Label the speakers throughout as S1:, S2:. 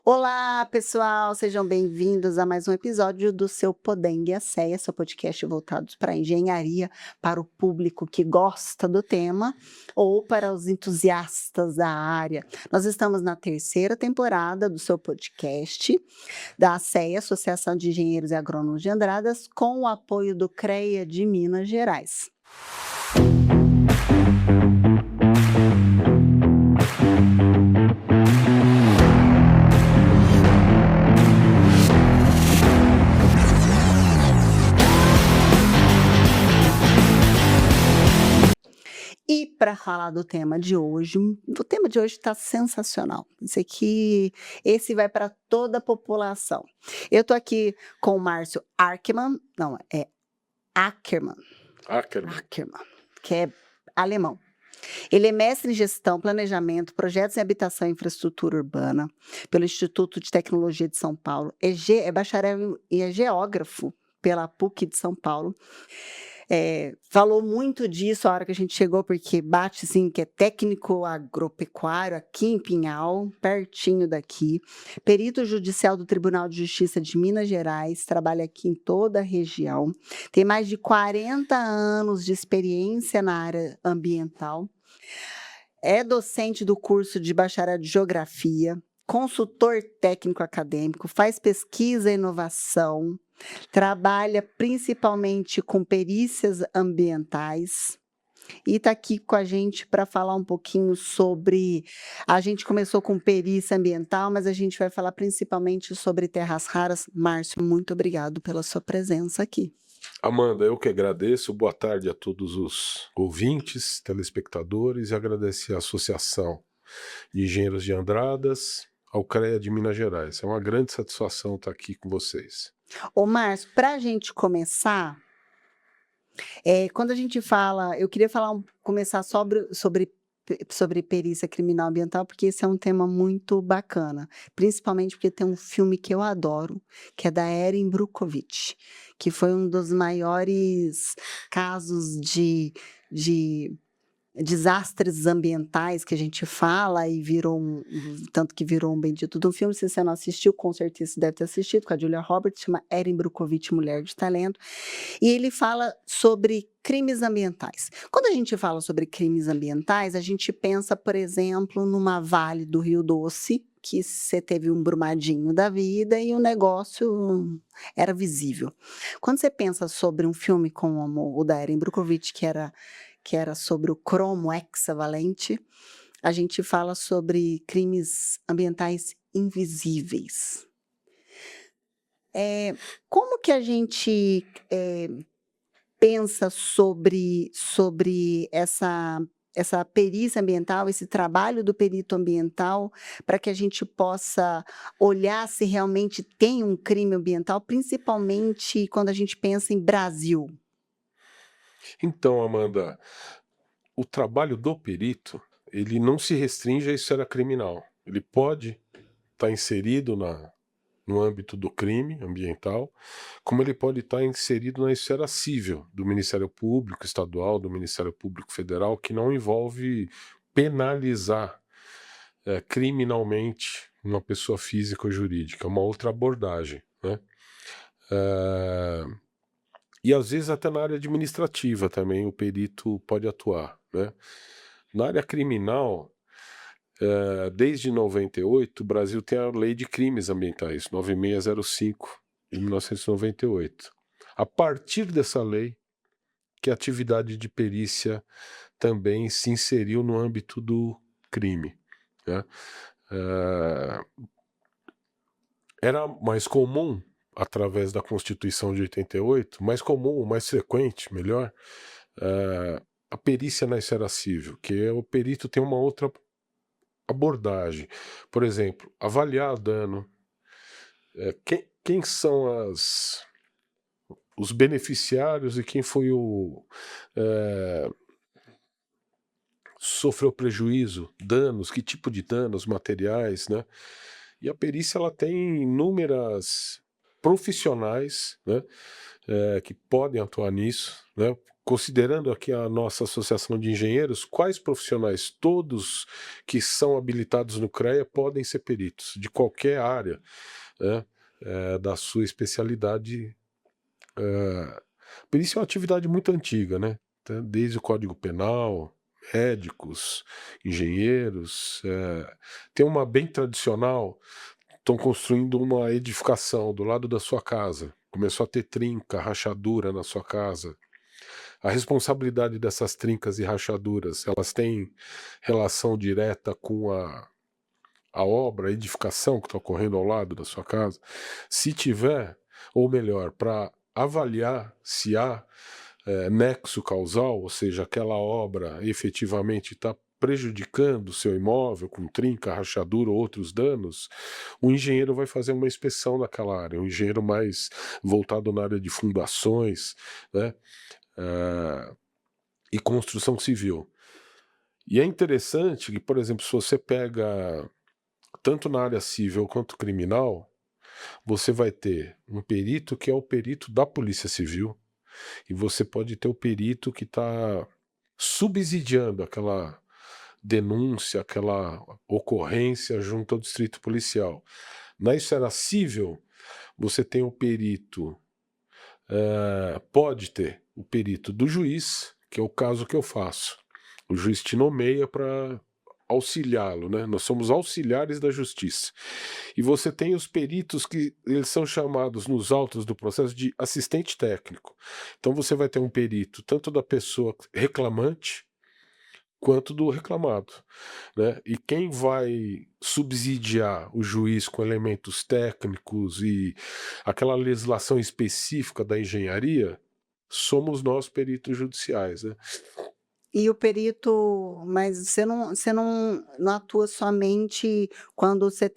S1: Olá, pessoal, sejam bem-vindos a mais um episódio do seu Podeng Asseia, seu podcast voltado para a engenharia, para o público que gosta do tema ou para os entusiastas da área. Nós estamos na terceira temporada do seu podcast da Asseia, Associação de Engenheiros e Agrônomos de Andradas, com o apoio do CREA de Minas Gerais. E para falar do tema de hoje, o tema de hoje está sensacional. Esse vai para toda a população. Eu estou aqui com o Márcio Ackermann, não, é Ackermann,
S2: Ackermann.
S1: Ackermann, que é alemão. Ele é mestre em gestão, planejamento, projetos em habitação e infraestrutura urbana pelo Instituto de Tecnologia de São Paulo. É bacharel e é geógrafo pela PUC de São Paulo. Falou muito disso a hora que a gente chegou, porque bate assim, que é técnico agropecuário aqui em Pinhal, pertinho daqui. Perito judicial do Tribunal de Justiça de Minas Gerais, trabalha aqui em toda a região. Tem mais de 40 anos de experiência na área ambiental. É docente do curso de bacharel de geografia, consultor técnico acadêmico, faz pesquisa e inovação, trabalha principalmente com perícias ambientais e está aqui com a gente para falar um pouquinho sobre. A gente começou com perícia ambiental, mas a gente vai falar principalmente sobre terras raras. Márcio, muito obrigado pela sua presença aqui.
S2: Amanda, eu que agradeço. Boa tarde a todos os ouvintes, telespectadores, e agradecer à Associação de Engenheiros de Andradas, ao CREA de Minas Gerais. É uma grande satisfação estar aqui com vocês.
S1: Ô, Márcio, para a gente começar, quando a gente fala, eu queria começar sobre perícia criminal ambiental, porque esse é um tema muito bacana, principalmente porque tem um filme que eu adoro, que é da Erin Brockovich, que foi um dos maiores casos de desastres ambientais que a gente fala e tanto que virou um bendito do filme. Se você não assistiu, com certeza você deve ter assistido, com a Julia Roberts, chama Erin Brockovich, Mulher de Talento, e ele fala sobre crimes ambientais. Quando a gente fala sobre crimes ambientais, a gente pensa, por exemplo, numa vale do Rio Doce, que você teve um brumadinho da vida e o negócio era visível. Quando você pensa sobre um filme como o da Erin Brockovich, que era sobre o cromo hexavalente, a gente fala sobre crimes ambientais invisíveis. Como que a gente pensa sobre essa perícia ambiental, esse trabalho do perito ambiental, para que a gente possa olhar se realmente tem um crime ambiental, principalmente quando a gente pensa em Brasil?
S2: Então, Amanda, o trabalho do perito, ele não se restringe à esfera criminal. Ele pode estar inserido no âmbito do crime ambiental, como ele pode estar inserido na esfera civil do Ministério Público Estadual, do Ministério Público Federal, que não envolve penalizar criminalmente uma pessoa física ou jurídica, é uma outra abordagem, né? E às vezes até na área administrativa também o perito pode atuar, né? Na área criminal, desde 98, o Brasil tem a Lei de Crimes Ambientais, 9605, de 1998. A partir dessa lei, que a atividade de perícia também se inseriu no âmbito do crime, né? Era mais comum, através da Constituição de 88, mais comum, mais frequente, melhor, a perícia na esfera civil, que o perito tem uma outra abordagem. Por exemplo, avaliar dano, quem são os beneficiários e quem foi sofreu prejuízo, danos, que tipo de danos materiais, né? E a perícia ela tem inúmeras profissionais, né, que podem atuar nisso, né? considerando aqui a nossa associação de engenheiros, quais profissionais, todos que são habilitados no CREA, podem ser peritos, de qualquer área, né, da sua especialidade. Perícia é uma atividade muito antiga, né? Desde o Código Penal, médicos, engenheiros. Tem uma bem tradicional, estão construindo uma edificação do lado da sua casa. Começou a ter trinca, rachadura na sua casa. A responsabilidade dessas trincas e rachaduras, elas têm relação direta com a obra, a edificação que está ocorrendo ao lado da sua casa? Se tiver, ou melhor, para avaliar se há nexo causal, ou seja, aquela obra efetivamente está prejudicando o seu imóvel com trinca, rachadura ou outros danos, o engenheiro vai fazer uma inspeção naquela área, um engenheiro mais voltado na área de fundações, né, e construção civil. E é interessante que, por exemplo, se você pega tanto na área civil quanto criminal, você vai ter um perito que é o perito da Polícia Civil, e você pode ter o perito que está subsidiando aquela denúncia, aquela ocorrência junto ao distrito policial. Na esfera civil, você tem o perito, pode ter o perito do juiz, que é o caso que eu faço. O juiz te nomeia para auxiliá-lo, né? Nós somos auxiliares da justiça. E você tem os peritos que eles são chamados nos autos do processo de assistente técnico. Então você vai ter um perito tanto da pessoa reclamante quanto do reclamado, né? E quem vai subsidiar o juiz com elementos técnicos e aquela legislação específica da engenharia somos nós, peritos judiciais, né?
S1: E o perito, mas você não atua somente quando você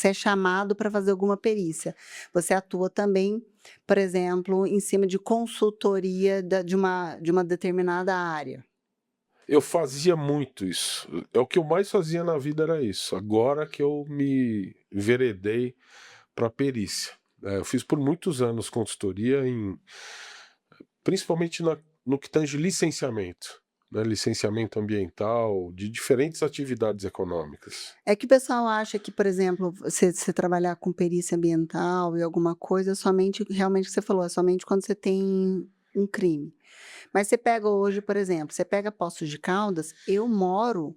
S1: é chamado para fazer alguma perícia. Você atua também, por exemplo, em cima de consultoria de uma determinada área.
S2: Eu fazia muito isso. É o que eu mais fazia na vida era isso. Agora que eu me enveredei para perícia. Eu fiz por muitos anos consultoria principalmente no que tange licenciamento, né, licenciamento ambiental de diferentes atividades econômicas.
S1: É que o pessoal acha que, por exemplo, você trabalhar com perícia ambiental e alguma coisa, somente realmente o que você falou, é somente quando você tem um crime. Mas você pega hoje, por exemplo, você pega Poços de Caldas, eu moro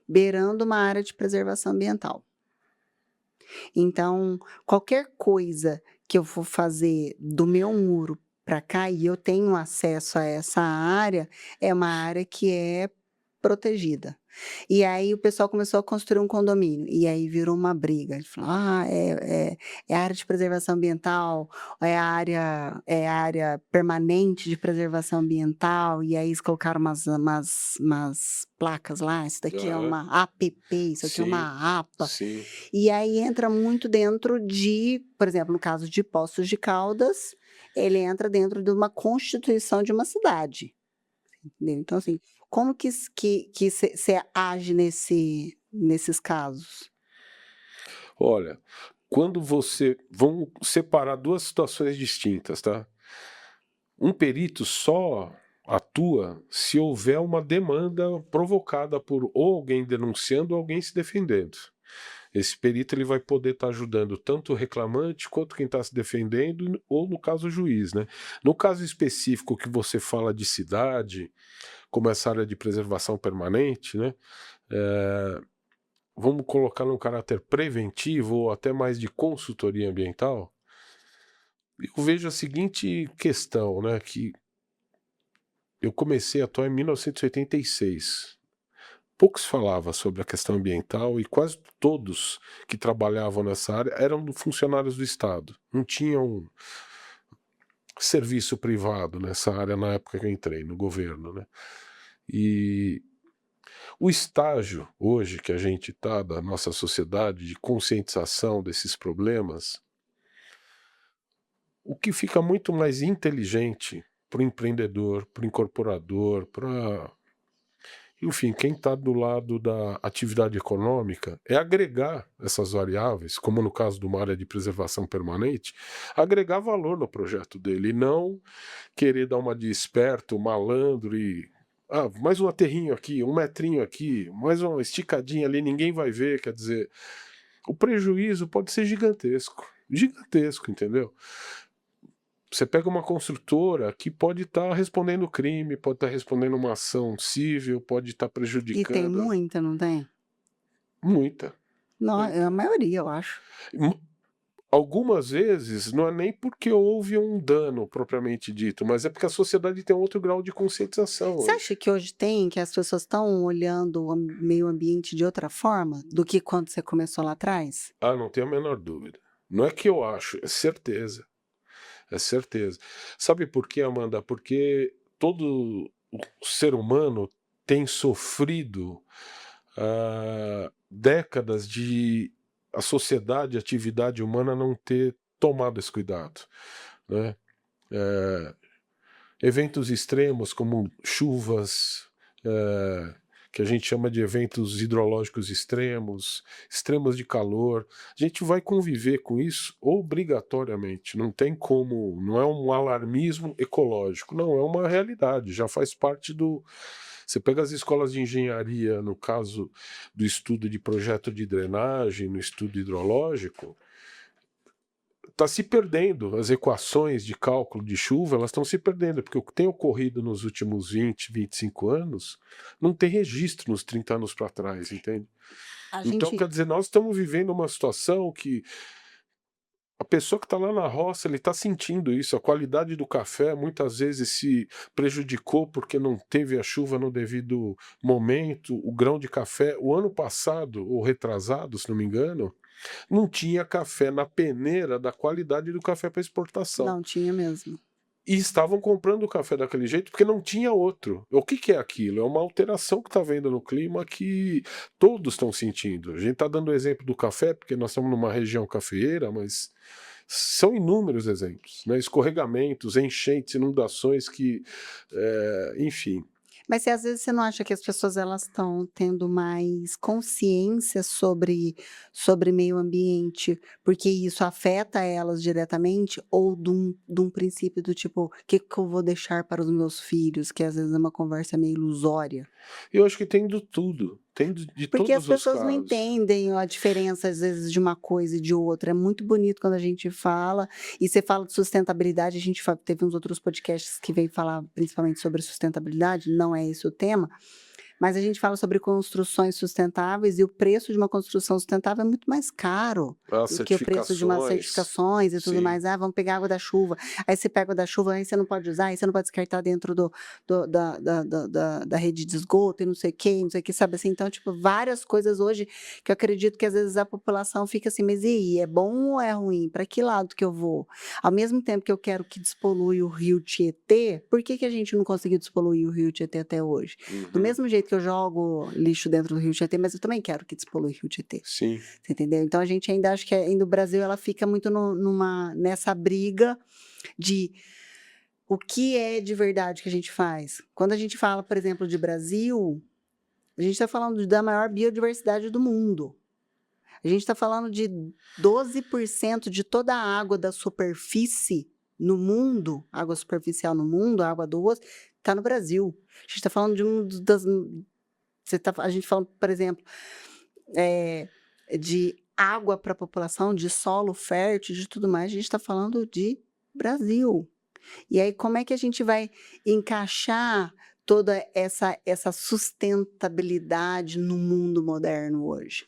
S1: beirando uma área de preservação ambiental. Então, qualquer coisa que eu for fazer do meu muro para cá e eu tenho acesso a essa área, é uma área que é protegida. E aí o pessoal começou a construir um condomínio, e aí virou uma briga. Ele falou: "Ah, é área de preservação ambiental, é área permanente de preservação ambiental", e aí eles colocaram umas placas lá, "Isso daqui é
S2: Aham.
S1: uma APP, isso aqui é
S2: Sim,
S1: uma APA".
S2: sim.
S1: E aí entra muito dentro de, por exemplo, no caso de Poços de Caldas, ele entra dentro de uma constituição de uma cidade, entendeu. Então assim, como que você age nesses casos?
S2: Olha, quando você vamos separar duas situações distintas, tá? Um perito só atua se houver uma demanda provocada por ou alguém denunciando ou alguém se defendendo. Esse perito ele vai poder estar ajudando tanto o reclamante quanto quem está se defendendo, ou no caso o juiz, né? No caso específico que você fala de cidade, como essa área de preservação permanente, né? Vamos colocar num caráter preventivo ou até mais de consultoria ambiental. Eu vejo a seguinte questão, né? Que eu comecei a atuar em 1986. Pouco se falava sobre a questão ambiental e quase todos que trabalhavam nessa área eram funcionários do Estado. Não tinham serviço privado nessa área na época que eu entrei no governo, né? E o estágio hoje que a gente está da nossa sociedade de conscientização desses problemas, o que fica muito mais inteligente para o empreendedor, para o incorporador, para enfim, quem está do lado da atividade econômica é agregar essas variáveis, como no caso de uma área de preservação permanente, agregar valor no projeto dele, e não querer dar uma de esperto, malandro e mais um aterrinho aqui, um metrinho aqui, mais uma esticadinha ali, ninguém vai ver, quer dizer, o prejuízo pode ser gigantesco, gigantesco, entendeu? Você pega uma construtora que pode estar respondendo crime, pode estar respondendo uma ação civil, pode estar
S1: E tem
S2: prejudicando
S1: muita, não tem?
S2: muita.
S1: Não,
S2: muita.
S1: a maioria, eu acho.
S2: Algumas vezes não é nem porque houve um dano propriamente dito, mas é porque a sociedade tem outro grau de conscientização
S1: Você
S2: hoje.
S1: acha que hoje tem, que as pessoas estão olhando o meio ambiente de outra forma do que quando você começou lá atrás?
S2: Não tenho a menor dúvida. Não é que eu acho, é certeza. É certeza. Sabe por quê, Amanda? Porque todo o ser humano tem sofrido décadas de a sociedade, a atividade humana não ter tomado esse cuidado, né? Eventos extremos como chuvas, que a gente chama de eventos hidrológicos extremos, extremos de calor, a gente vai conviver com isso obrigatoriamente, não tem como, não é um alarmismo ecológico, não, é uma realidade, já faz parte do... Você pega as escolas de engenharia, no caso do estudo de projeto de drenagem, no estudo hidrológico, está se perdendo, as equações de cálculo de chuva, elas estão se perdendo, porque o que tem ocorrido nos últimos 20, 25 anos, não tem registro nos 30 anos para trás, entende?
S1: A
S2: Então,
S1: gente,
S2: quer dizer, nós estamos vivendo uma situação que a pessoa que está lá na roça, ele está sentindo isso, a qualidade do café muitas vezes se prejudicou porque não teve a chuva no devido momento, o grão de café, o ano passado, ou retrasado, se não me engano, não tinha café na peneira da qualidade do café para exportação.
S1: não tinha mesmo.
S2: E estavam comprando o café daquele jeito porque não tinha outro. O que é aquilo? É uma alteração que está havendo no clima que todos estão sentindo. A gente está dando o exemplo do café porque nós estamos numa região cafeeira, mas são inúmeros exemplos, né? Escorregamentos, enchentes, inundações que, enfim.
S1: Mas às vezes você não acha que as pessoas elas estão tendo mais consciência sobre meio ambiente, porque isso afeta elas diretamente, ou de um princípio do tipo, o que que eu vou deixar para os meus filhos, que às vezes é uma conversa meio ilusória?
S2: Eu acho que tem de tudo, tem de
S1: Porque as
S2: todos os
S1: pessoas não
S2: casos.
S1: entendem a diferença, às vezes, de uma coisa e de outra. É muito bonito quando a gente fala, e você fala de sustentabilidade, a gente teve uns outros podcasts que veio falar principalmente sobre sustentabilidade, não é esse o tema, mas a gente fala sobre construções sustentáveis e o preço de uma construção sustentável é muito mais caro
S2: As
S1: do que o preço de umas
S2: certificações,
S1: certificações e tudo
S2: sim.
S1: mais. Vamos pegar água da chuva, aí você pega água da chuva, aí você não pode usar, aí você não pode descartar dentro da rede de esgoto e não sei o que, sabe assim? Então, tipo, várias coisas hoje que eu acredito que às vezes a população fica assim, mas e aí, é bom ou é ruim? Para que lado que eu vou? Ao mesmo tempo que eu quero que despolui o rio Tietê, por que que a gente não conseguiu despoluir o rio Tietê até hoje? Do mesmo jeito que eu jogo lixo dentro do rio Tietê, mas eu também quero que despolui o rio Tietê.
S2: Sim.
S1: Você entendeu? Então a gente ainda acha que ainda o Brasil ela fica muito nessa briga de o que é de verdade que a gente faz. Quando a gente fala, por exemplo, de Brasil, a gente está falando da maior biodiversidade do mundo. A gente está falando de 12% de toda a água da superfície no mundo, água superficial no mundo, água doce, está no Brasil. A gente está falando de a gente falando, por exemplo, de água para a população, de solo fértil, de tudo mais, a gente está falando de Brasil. E aí, como é que a gente vai encaixar toda essa sustentabilidade no mundo moderno hoje?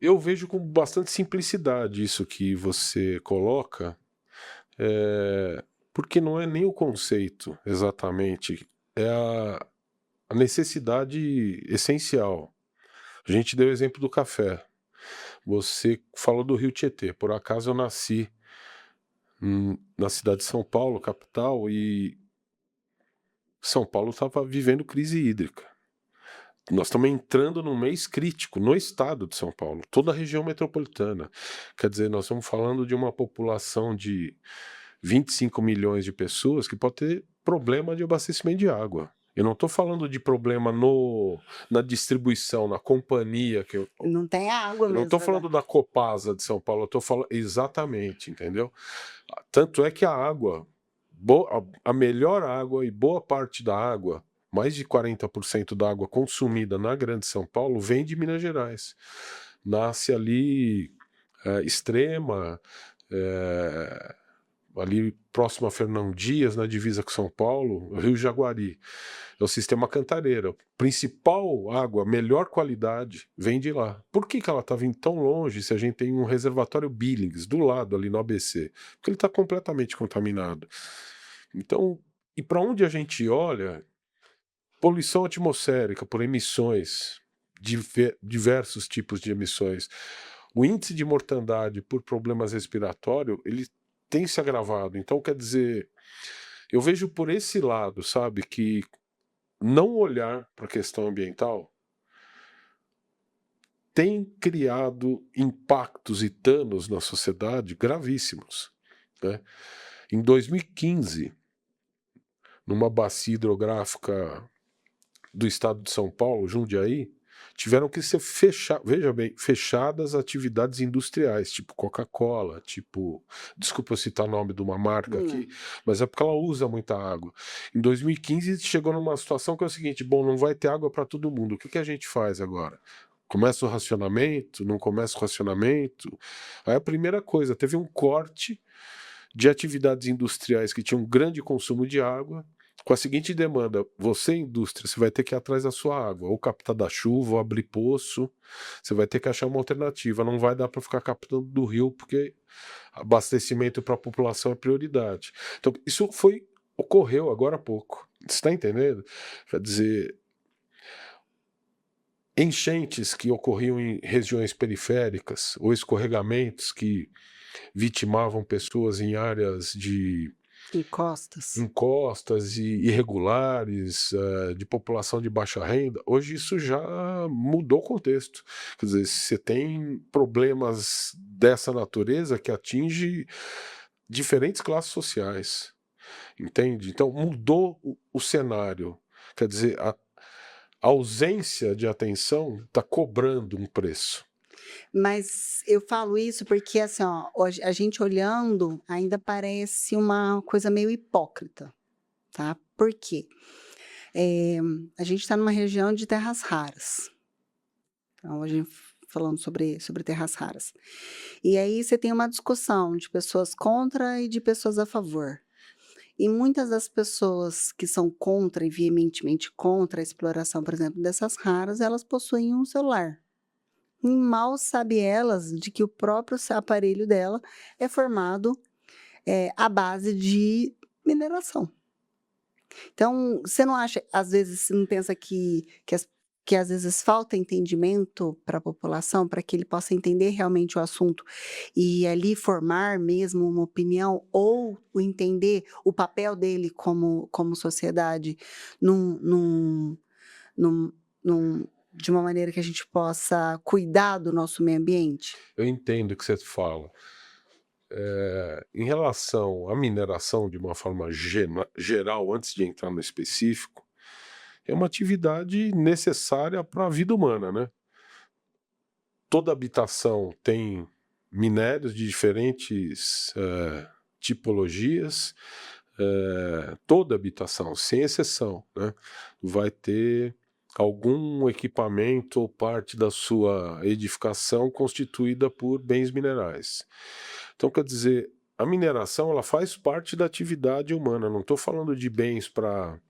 S2: Eu vejo com bastante simplicidade isso que você coloca, porque não é nem o conceito exatamente, é a necessidade essencial. A gente deu o exemplo do café. Você falou do Rio Tietê. Por acaso eu nasci na cidade de São Paulo, capital, e São Paulo estava vivendo crise hídrica. Nós estamos entrando num mês crítico no estado de São Paulo, toda a região metropolitana. Quer dizer, nós estamos falando de uma população de 25 milhões de pessoas que pode ter problema de abastecimento de água. Eu não estou falando de problema na distribuição, na companhia que eu
S1: Não tem água
S2: não estou
S1: mesmo, né?
S2: falando da Copasa de São Paulo, eu estou falando exatamente, entendeu? Tanto é que a água, a melhor água e boa parte da água, mais de 40% da água consumida na Grande São Paulo vem de Minas Gerais. Nasce ali Extrema, ali próximo a Fernão Dias, na divisa com São Paulo, Rio Jaguari. É o sistema Cantareira. Principal água, melhor qualidade, vem de lá. Por que ela está vindo tão longe se a gente tem um reservatório Billings do lado, ali no ABC? Porque ele está completamente contaminado. Então, e para onde a gente olha, poluição atmosférica por emissões, diversos tipos de emissões. O índice de mortandade por problemas respiratórios, ele tem se agravado. Então, quer dizer, eu vejo por esse lado, sabe, que não olhar para a questão ambiental tem criado impactos e danos na sociedade gravíssimos, né? Em 2015, numa bacia hidrográfica do estado de São Paulo, Jundiaí, tiveram que ser veja bem, fechadas atividades industriais, tipo Coca-Cola, tipo, desculpa eu citar o nome de uma marca aqui, mas é porque ela usa muita água. Em 2015 chegou numa situação que é o seguinte, bom, não vai ter água para todo mundo, o que a gente faz agora? Começa o racionamento? Não começa o racionamento? Aí a primeira coisa, teve um corte de atividades industriais que tinham grande consumo de água, com a seguinte demanda: você, indústria, você vai ter que ir atrás da sua água, ou captar da chuva, ou abrir poço, você vai ter que achar uma alternativa, não vai dar para ficar captando do rio, porque abastecimento para a população é prioridade. Então, isso ocorreu agora há pouco. Você está entendendo? Quer dizer, enchentes que ocorriam em regiões periféricas, ou escorregamentos que vitimavam pessoas em áreas de
S1: Encostas.
S2: encostas e irregulares, de população de baixa renda, hoje isso já mudou o contexto. Quer dizer, você tem problemas dessa natureza que atinge diferentes classes sociais, entende? Então mudou o cenário. Quer dizer, a ausência de atenção está cobrando um preço.
S1: Mas eu falo isso porque, assim, ó, hoje a gente olhando ainda parece uma coisa meio hipócrita, tá? Por quê? A gente está numa região de terras raras. Então, hoje falando sobre terras raras. E aí você tem uma discussão de pessoas contra e de pessoas a favor. E muitas das pessoas que são contra e veementemente contra a exploração, por exemplo, dessas raras, elas possuem um celular. E mal sabe elas de que o próprio aparelho dela é formado, à base de mineração. Então, você não acha, às vezes, você não pensa que às vezes falta entendimento para a população, para que ele possa entender realmente o assunto e ali formar mesmo uma opinião ou o entender o papel dele como sociedade num num num num de uma maneira que a gente possa cuidar do nosso meio ambiente?
S2: Eu entendo o que você fala. Em relação à mineração, de uma forma geral, antes de entrar no específico, é uma atividade necessária para a vida humana, né? Toda habitação tem minérios de diferentes tipologias, toda habitação, sem exceção, né, vai ter algum equipamento ou parte da sua edificação constituída por bens minerais. Então, quer dizer, a mineração ela faz parte da atividade humana. Não estou falando de bens para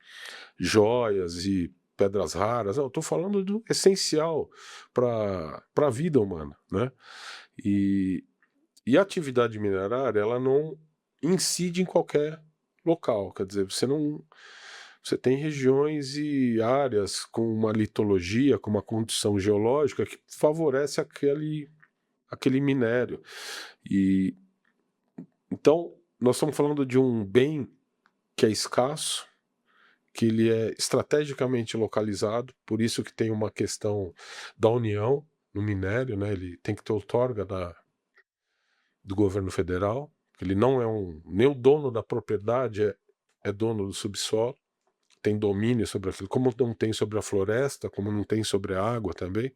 S2: joias e pedras raras, não, estou falando do essencial para a vida humana, né? E, e a atividade minerária ela não incide em qualquer local, quer dizer, você tem regiões e áreas com uma litologia, com uma condição geológica que favorece aquele minério. E então nós estamos falando de um bem que é escasso, que ele é estrategicamente localizado, por isso que tem uma questão da União no minério, né? Ele tem que ter outorga do governo federal, ele não é nem o dono da propriedade é dono do subsolo. tem domínio sobre aquilo, como não tem sobre a floresta, como não tem sobre a água também.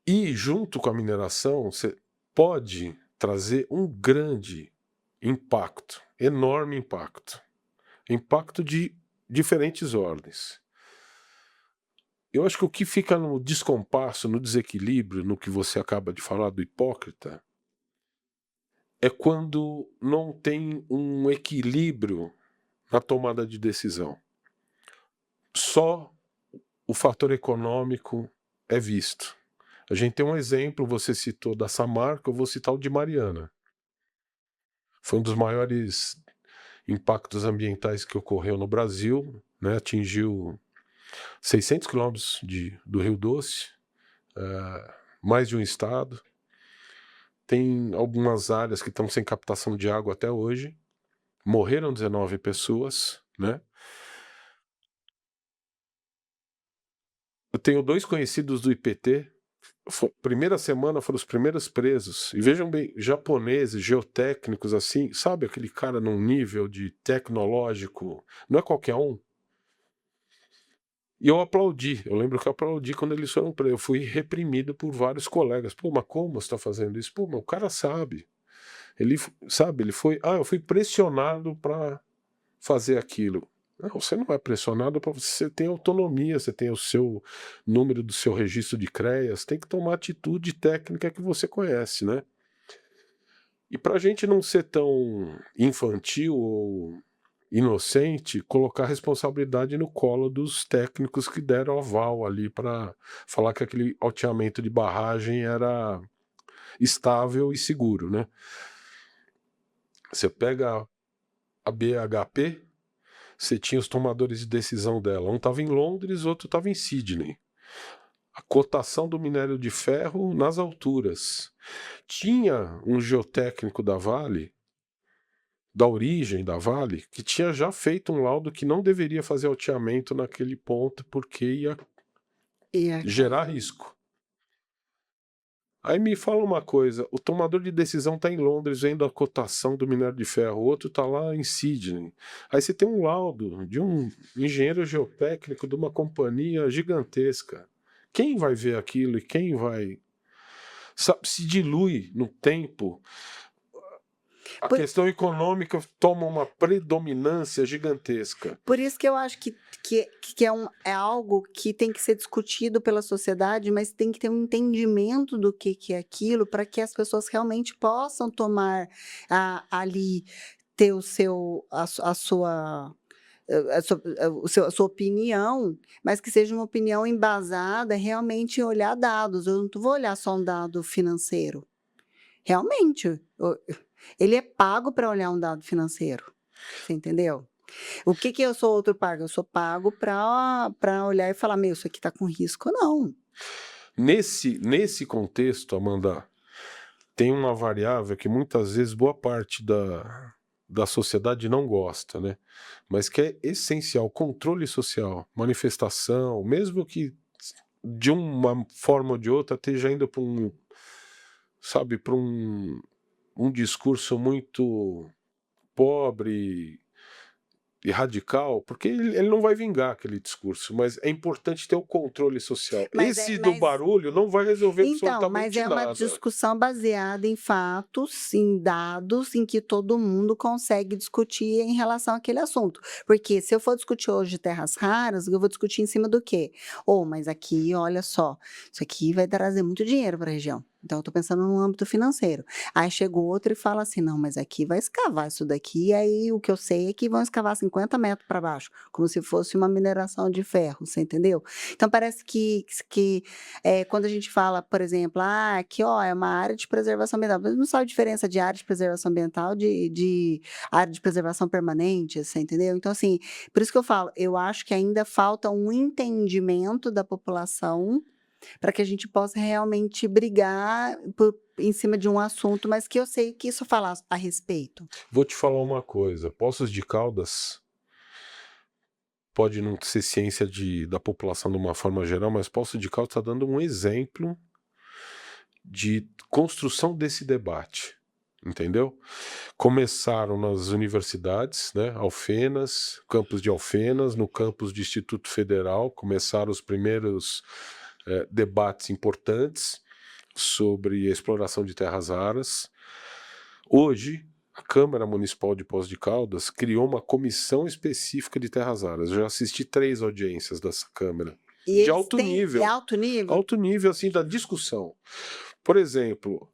S2: E junto com a mineração, você pode trazer um grande impacto, enorme impacto de diferentes ordens. Eu acho que o que fica no descompasso, no desequilíbrio, no que você acaba de falar do hipócrita, é quando não tem um equilíbrio na tomada de decisão. Só o fator econômico é visto. A gente tem um exemplo, você citou da Samarco, eu vou citar o de Mariana. Foi um dos maiores impactos ambientais que ocorreu no Brasil, né? Atingiu 600 quilômetros do Rio Doce, mais de um estado. Tem algumas áreas que estão sem captação de água até hoje. Morreram 19 pessoas, né? Eu tenho 2 conhecidos do IPT. Primeira semana foram os primeiros presos. E vejam bem, japoneses, geotécnicos assim, sabe aquele cara num nível de tecnológico, não é qualquer um. E eu aplaudi, eu lembro que eu aplaudi quando eles foram presos. Eu fui reprimido por vários colegas. Pô, mas como você está fazendo isso? Pô, mas o cara sabe. Ele foi, eu fui pressionado para fazer aquilo. Não, você não é pressionado, para você ter autonomia, você tem o seu número do seu registro de CREAS, tem que tomar atitude técnica que você conhece, né? E para a gente não ser tão infantil ou inocente, colocar a responsabilidade no colo dos técnicos que deram aval ali para falar que aquele alteamento de barragem era estável e seguro, né? Você pega a BHP, você tinha os tomadores de decisão dela. Um estava em Londres, outro estava em Sydney. A cotação do minério de ferro nas alturas. Tinha um geotécnico da Vale, da origem da Vale, que tinha já feito um laudo que não deveria fazer alteamento naquele ponto porque ia gerar risco. Aí me fala uma coisa, o tomador de decisão está em Londres vendo a cotação do minério de ferro, o outro está lá em Sydney. Aí você tem um laudo de um engenheiro geotécnico de uma companhia gigantesca. Quem vai ver aquilo e quem vai... se dilui no tempo. A questão econômica toma uma predominância gigantesca.
S1: Por isso que eu acho que é algo que tem que ser discutido pela sociedade, mas tem que ter um entendimento do que é aquilo, para que as pessoas realmente possam tomar ali, ter a sua opinião, mas que seja uma opinião embasada realmente em olhar dados. Eu não vou olhar só um dado financeiro. Realmente, ele é pago para olhar um dado financeiro. Você entendeu? O que eu sou outro pago? Eu sou pago para olhar e falar, isso aqui está com risco ou não.
S2: Nesse contexto, Amanda, tem uma variável que muitas vezes boa parte da sociedade não gosta, né? Mas que é essencial, controle social, manifestação, mesmo que de uma forma ou de outra esteja indo para um discurso muito pobre e radical, porque ele não vai vingar aquele discurso, mas é importante ter o controle social. Do barulho não vai resolver absolutamente nada.
S1: Mas é uma discussão baseada em fatos, em dados, em que todo mundo consegue discutir em relação àquele assunto. Porque se eu for discutir hoje terras raras, eu vou discutir em cima do quê? Mas aqui, olha só, isso aqui vai trazer muito dinheiro para a região. Então, eu estou pensando no âmbito financeiro. Aí chegou outro e fala assim, não, mas aqui vai escavar isso daqui, aí o que eu sei é que vão escavar 50 metros para baixo, como se fosse uma mineração de ferro, você entendeu? Então, parece que quando a gente fala, por exemplo, aqui é uma área de preservação ambiental, mas não sabe a diferença de área de preservação ambiental de área de preservação permanente, você entendeu? Então, assim, por isso que eu falo, eu acho que ainda falta um entendimento da população para que a gente possa realmente brigar em cima de um assunto, mas que eu sei que isso fala a respeito.
S2: Vou te falar uma coisa, Poços de Caldas pode não ser ciência da população de uma forma geral, mas Poços de Caldas está dando um exemplo de construção desse debate, entendeu? Começaram nas universidades, né? Alfenas, campus de Alfenas, no campus do Instituto Federal, começaram os primeiros debates importantes sobre a exploração de terras raras. Hoje, a Câmara Municipal de Poços de Caldas criou uma comissão específica de terras raras. Eu já assisti 3 audiências dessa Câmara.
S1: E
S2: De
S1: eles
S2: alto
S1: têm
S2: nível.
S1: alto nível?
S2: Alto nível, assim, da discussão. Por exemplo,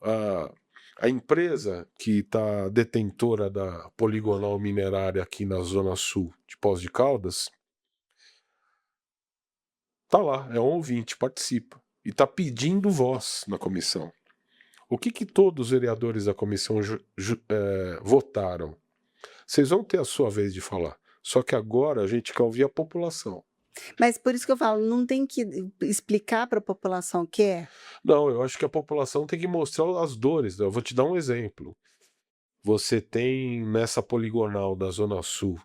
S2: a empresa que está detentora da poligonal minerária aqui na Zona Sul de Poços de Caldas, está lá, é um ouvinte, participa. E está pedindo voz na comissão. O que todos os vereadores da comissão votaram? Vocês vão ter a sua vez de falar. Só que agora a gente quer ouvir a população.
S1: Mas por isso que eu falo, não tem que explicar para a população o que é?
S2: Não, eu acho que a população tem que mostrar as dores. Eu vou te dar um exemplo. Você tem nessa poligonal da Zona Sul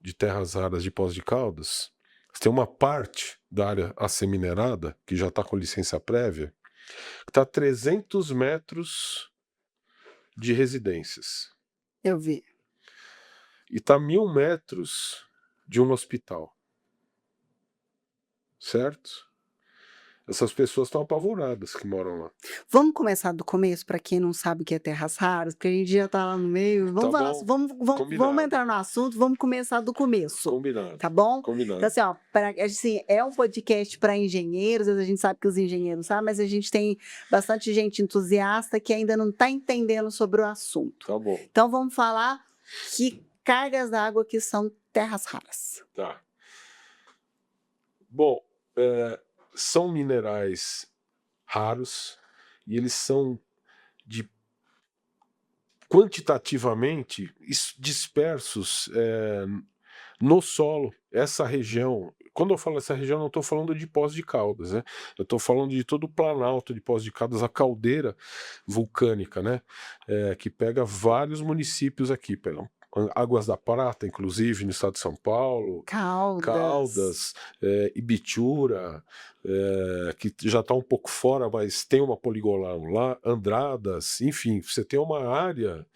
S2: de terras raras de Poços de Caldas, você tem uma parte da área a ser minerada, que já está com licença prévia, que está a 300 metros de residências.
S1: Eu vi.
S2: E está a 1.000 metros de um hospital. Certo? Essas pessoas estão apavoradas que moram lá.
S1: Vamos começar do começo, para quem não sabe o que é terras raras, porque a gente já está lá no meio. Vamos,
S2: Tá bom,
S1: vamos entrar no assunto, vamos começar do começo.
S2: Combinado.
S1: Tá bom?
S2: Combinado.
S1: Então, assim, ó, assim, é um podcast para engenheiros, a gente sabe que os engenheiros sabem, mas a gente tem bastante gente entusiasta que ainda não está entendendo sobre o assunto.
S2: Tá bom.
S1: Então, vamos falar que cargas d'água que são terras raras.
S2: Tá. Bom, são minerais raros e eles são quantitativamente dispersos no solo. Essa região, quando eu falo essa região, não estou falando de Poços de Caldas, né? Eu estou falando de todo o planalto de Poços de Caldas, a caldeira vulcânica, né? Que pega vários municípios aqui, pega Águas da Prata, inclusive, no estado de São Paulo, Caldas, Ibitura, que já está um pouco fora, mas tem uma poligonal lá, Andradas, enfim, você tem uma área,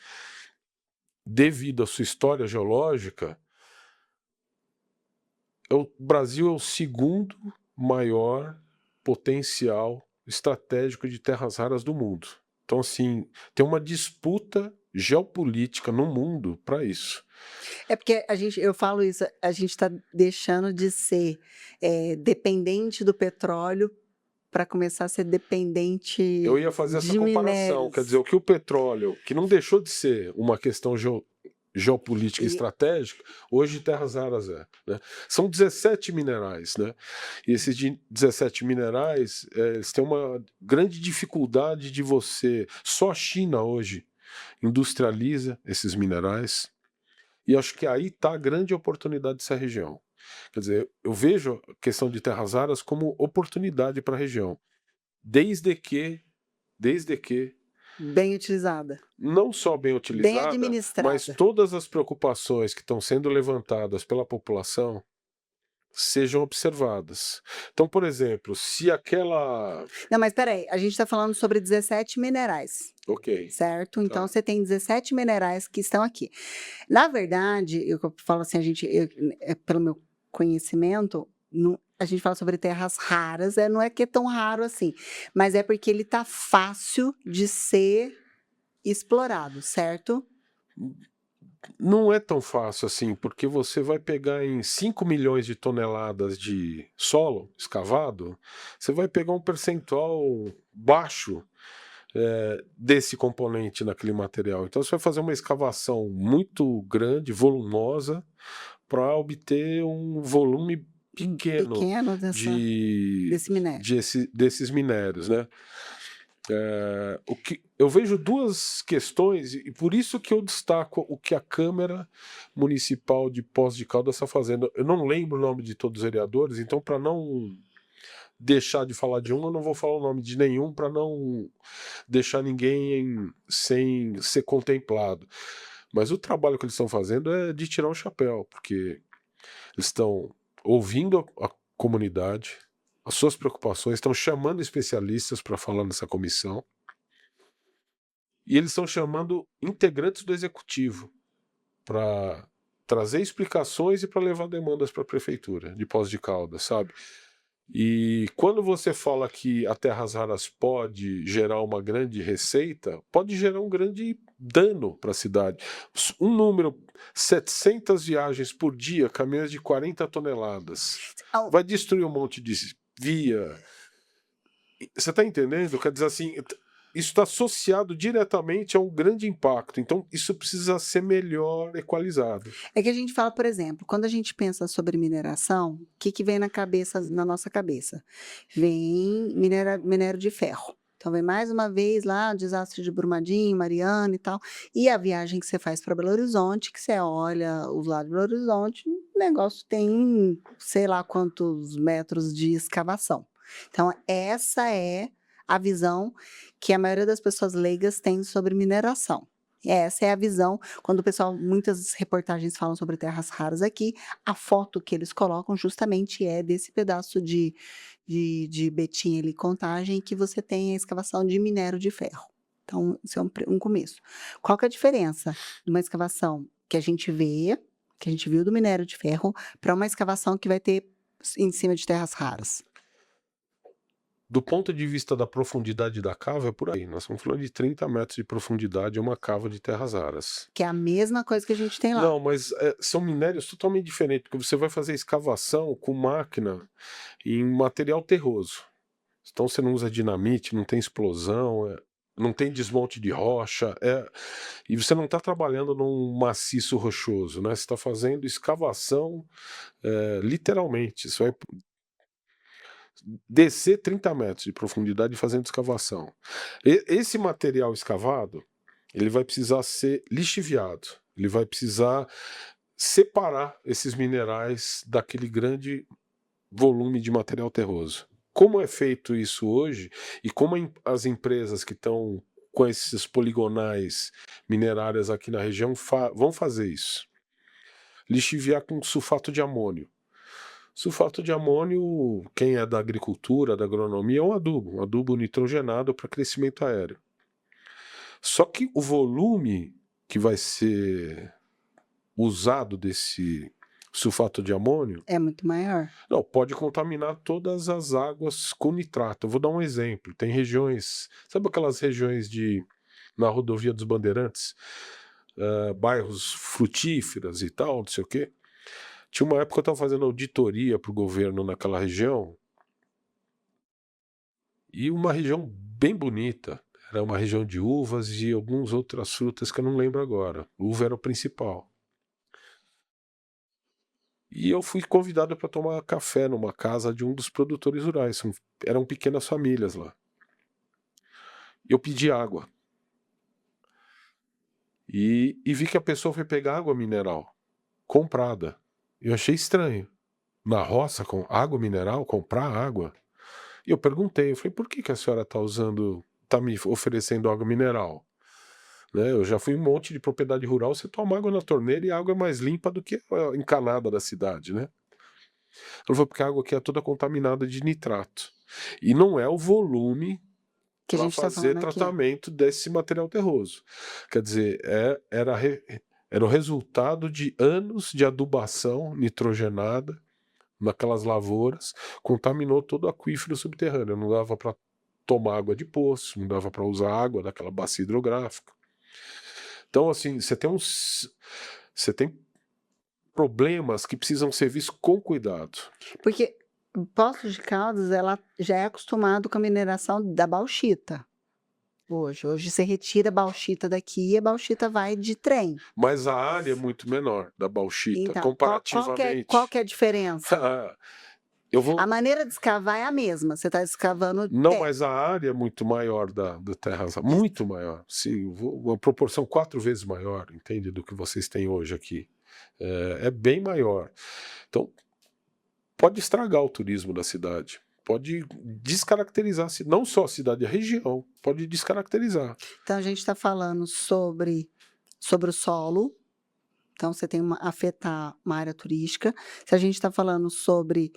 S2: devido à sua história geológica, o Brasil é o segundo maior potencial estratégico de terras raras do mundo. Então, assim, tem uma disputa geopolítica no mundo para isso.
S1: É porque eu falo isso, a gente está deixando de ser dependente do petróleo para começar a ser dependente de
S2: Eu ia fazer essa comparação,
S1: minérios.
S2: quer dizer, o que o petróleo, que não deixou de ser uma questão geopolítica estratégica, hoje terras raras né? São 17 minerais, né? E esses 17 minerais, eles têm uma grande dificuldade de você... Só a China hoje industrializa esses minerais, e acho que aí está a grande oportunidade dessa região. Quer dizer, eu vejo a questão de terras raras como oportunidade para a região, desde que
S1: Bem utilizada.
S2: não só bem utilizada,
S1: Bem administrada.
S2: mas todas as preocupações que estão sendo levantadas pela população sejam observadas. Então, por exemplo, se aquela...
S1: Não, mas peraí, a gente está falando sobre 17 minerais.
S2: Ok.
S1: Certo? Então,
S2: Tá.
S1: você tem 17 minerais que estão aqui. Na verdade, eu falo assim, pelo meu conhecimento, a gente fala sobre terras raras, não é que é tão raro assim, mas é porque ele está fácil de ser explorado, certo?
S2: Não é tão fácil assim, porque você vai pegar em 5 milhões de toneladas de solo escavado, você vai pegar um percentual baixo desse componente naquele material. Então você vai fazer uma escavação muito grande, volumosa, para obter um volume pequeno desses minérios, né? Eu vejo duas questões, e por isso que eu destaco o que a Câmara Municipal de Poços de Caldas está fazendo. Eu não lembro o nome de todos os vereadores, então, para não deixar de falar de um, eu não vou falar o nome de nenhum, para não deixar ninguém sem ser contemplado. Mas o trabalho que eles estão fazendo é de tirar o chapéu, porque eles estão ouvindo a comunidade, as suas preocupações, estão chamando especialistas para falar nessa comissão. E eles estão chamando integrantes do executivo para trazer explicações e para levar demandas para a prefeitura de Poços de Caldas, sabe? E quando você fala que a Terras Raras pode gerar uma grande receita, pode gerar um grande dano para a cidade. Um número, 700 viagens por dia, caminhões de 40 toneladas.
S1: Ao-
S2: Vai destruir um monte de via. Você está entendendo? Quer dizer assim, isso está associado diretamente a um grande impacto. Então, isso precisa ser melhor equalizado.
S1: É que a gente fala, por exemplo, quando a gente pensa sobre mineração, o que, que vem na nossa cabeça? Vem minério de ferro. Então, vem mais uma vez lá o desastre de Brumadinho, Mariana e tal. E a viagem que você faz para Belo Horizonte, que você olha os lados de Belo Horizonte, o negócio tem sei lá quantos metros de escavação. Então, essa é a visão que a maioria das pessoas leigas tem sobre mineração. Essa é a visão, quando o pessoal, muitas reportagens falam sobre terras raras aqui, a foto que eles colocam justamente é desse pedaço de Betim ali, Contagem, que você tem a escavação de minério de ferro. Então, isso é um começo. Qual que é a diferença de uma escavação que a gente vê, que a gente viu do minério de ferro, para uma escavação que vai ter em cima de terras raras?
S2: Do ponto de vista da profundidade da cava, é por aí. Nós estamos falando de 30 metros de profundidade, uma cava de terras raras.
S1: Que é a mesma coisa que a gente tem lá.
S2: Não, mas são minérios totalmente diferentes, porque você vai fazer escavação com máquina em material terroso. Então você não usa dinamite, não tem explosão, não tem desmonte de rocha, e você não está trabalhando num maciço rochoso, né? Você está fazendo escavação literalmente. Você vai descer 30 metros de profundidade fazendo escavação. Esse material escavado, ele vai precisar ser lixiviado, ele vai precisar separar esses minerais daquele grande volume de material terroso. Como é feito isso hoje e como as empresas que estão com esses poligonais minerárias aqui na região vão fazer isso? Lixiviar com sulfato de amônio. Sulfato de amônio, quem é da agricultura, da agronomia, é um adubo nitrogenado para crescimento aéreo. Só que o volume que vai ser usado desse sulfato de amônio
S1: É muito maior.
S2: não, pode contaminar todas as águas com nitrato. Eu vou dar um exemplo. Tem regiões, sabe aquelas regiões na rodovia dos Bandeirantes, bairros frutíferas e tal, não sei o quê. Tinha uma época que eu estava fazendo auditoria para o governo naquela região, e uma região bem bonita. Era uma região de uvas e algumas outras frutas que eu não lembro agora. Uva era o principal. E eu fui convidado para tomar café numa casa de um dos produtores rurais. Eram pequenas famílias lá. E eu pedi água. E vi que a pessoa foi pegar água mineral, comprada. Eu achei estranho. Na roça, com água mineral, comprar água. E eu perguntei, eu falei, por que a senhora está me oferecendo água mineral? Né, eu já fui em um monte de propriedade rural, você toma água na torneira e a água é mais limpa do que a encanada da cidade, né? Ela falou, porque a água aqui é toda contaminada de nitrato. E não é o volume
S1: Que a
S2: para
S1: gente está
S2: fazer
S1: falando aqui.
S2: tratamento desse material terroso. Quer dizer, era o resultado de anos de adubação nitrogenada naquelas lavouras, contaminou todo o aquífero subterrâneo, não dava para tomar água de poço, não dava para usar água daquela bacia hidrográfica. Então, assim, você tem problemas que precisam ser vistos com cuidado.
S1: Porque Poços de Caldas, ela já é acostumado com a mineração da bauxita. Hoje você retira a bauxita daqui e a bauxita vai de trem.
S2: Mas a área é muito menor da bauxita,
S1: Então,
S2: comparativamente.
S1: qual que é a diferença?
S2: Eu vou...
S1: A maneira de escavar é a mesma, você está escavando
S2: Não, mas a área é muito maior da terra, muito maior. Sim, uma proporção 4 vezes maior, entende, do que vocês têm hoje aqui. É bem maior. Então, pode estragar o turismo da cidade. Pode descaracterizar, não só a cidade, a região. Pode descaracterizar.
S1: Então, a gente está falando sobre o solo, Então você tem afetar uma área turística. Se a gente está falando sobre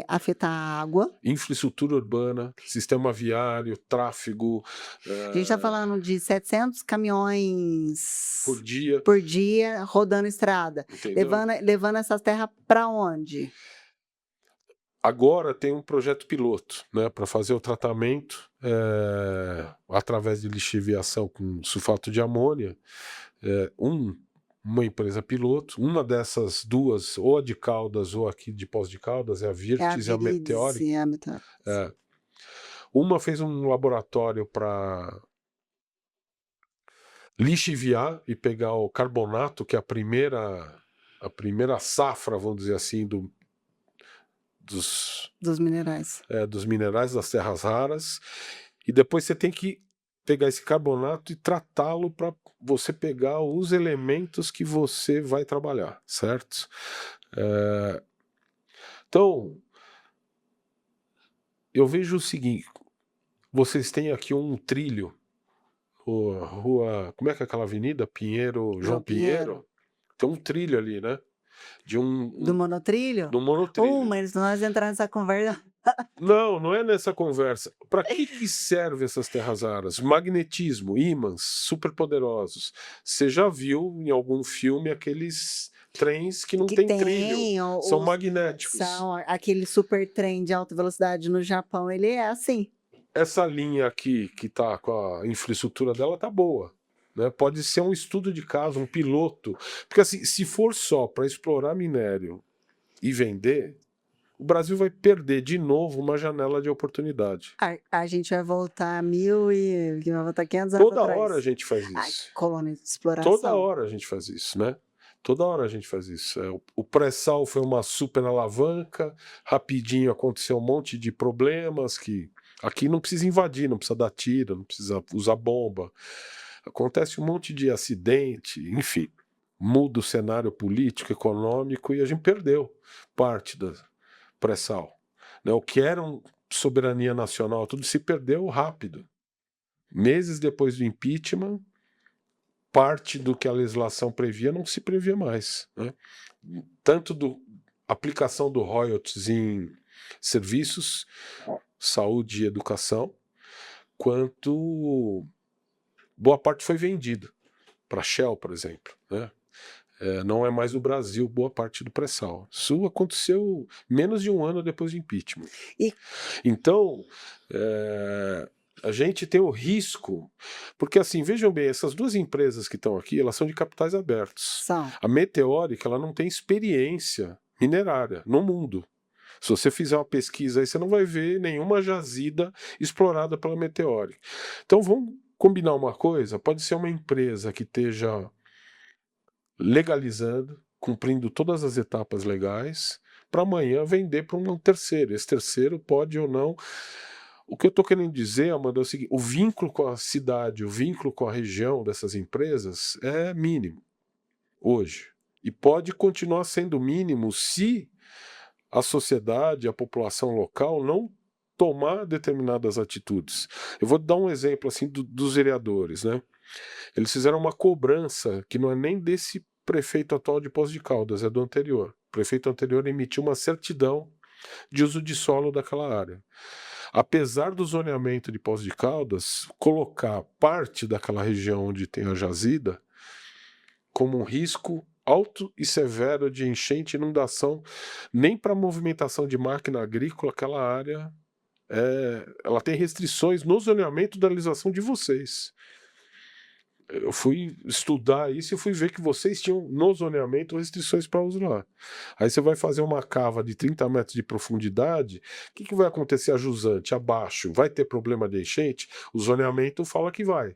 S1: afetar a água,
S2: Infraestrutura urbana, sistema viário, tráfego,
S1: a gente está falando de 700 caminhões
S2: por dia,
S1: por dia rodando estrada,
S2: entendeu?
S1: levando essas terras para onde?
S2: Agora tem um projeto piloto, né, para fazer o tratamento através de lixiviação com sulfato de amônia. Uma empresa piloto, uma dessas duas, ou a de Caldas ou aqui de Poços de Caldas, é a
S1: É a
S2: Virtus e a
S1: Viridis
S2: Meteoric.
S1: e a Meteoric.
S2: Uma fez um laboratório para lixiviar e pegar o carbonato, que é a primeira safra, vamos dizer assim,
S1: Dos minerais.
S2: dos minerais das terras raras, e depois você tem que pegar esse carbonato e tratá-lo para você pegar os elementos que você vai trabalhar, certo? Então, eu vejo o seguinte, vocês têm aqui um trilho, rua, como é que é aquela avenida? João Pinheiro? Tem um trilho ali, né?
S1: Do monotrilho?
S2: Do monotrilho.
S1: Mas nós entramos nessa conversa.
S2: Não é nessa conversa. Para que servem essas terras raras? Magnetismo, ímãs superpoderosos. Você já viu em algum filme aqueles trens que não tem trilho? São magnéticos.
S1: São aquele super trem de alta velocidade no Japão, ele é assim.
S2: Essa linha aqui, que está com a infraestrutura dela, tá boa. Né? Pode ser um estudo de caso, um piloto. Porque assim, se for só para explorar minério e vender, o Brasil vai perder de novo uma janela de oportunidade.
S1: A gente vai voltar vai voltar 500 anos
S2: Toda
S1: atrás.
S2: hora a gente faz isso.
S1: Colônia de exploração.
S2: Toda hora a gente faz isso, né? Toda hora a gente faz isso. O pré-sal foi uma super alavanca, rapidinho aconteceu um monte de problemas que aqui não precisa invadir, não precisa dar tiro, não precisa usar bomba. Acontece um monte de acidente, enfim. Muda o cenário político, econômico e a gente perdeu parte da pré-sal. Né? O que era soberania nacional, tudo se perdeu rápido. Meses depois do impeachment, parte do que a legislação previa não se previa mais. Né? Tanto da aplicação do royalties em serviços, saúde e educação, quanto boa parte foi vendida para a Shell, por exemplo. Né? Não é mais no Brasil boa parte do pré-sal. Isso aconteceu menos de um ano depois do impeachment. Então, a gente tem o risco, porque assim, vejam bem, essas duas empresas que estão aqui, elas são de capitais abertos.
S1: São.
S2: A Meteoric, ela não tem experiência minerária no mundo. Se você fizer uma pesquisa aí, você não vai ver nenhuma jazida explorada pela Meteoric. Então vamos combinar uma coisa, pode ser uma empresa que esteja legalizando, cumprindo todas as etapas legais, para amanhã vender para um terceiro. Esse terceiro pode ou não. O que eu estou querendo dizer, Amanda, é o seguinte: o vínculo com a cidade, o vínculo com a região dessas empresas é mínimo hoje. E pode continuar sendo mínimo se a sociedade, a população local não tomar determinadas atitudes. Eu vou dar um exemplo assim dos vereadores, né? Eles fizeram uma cobrança que não é nem desse prefeito atual de Poços de Caldas, é do anterior. O prefeito anterior emitiu uma certidão de uso de solo daquela área. Apesar do zoneamento de Poços de Caldas colocar parte daquela região onde tem a jazida como um risco alto e severo de enchente e inundação, nem para movimentação de máquina agrícola, aquela área ela tem restrições no zoneamento da legislação de vocês. Eu fui estudar isso e fui ver que vocês tinham no zoneamento restrições para uso lá. Aí você vai fazer uma cava de 30 metros de profundidade, o que vai acontecer a jusante abaixo? Vai ter problema de enchente? O zoneamento fala que vai.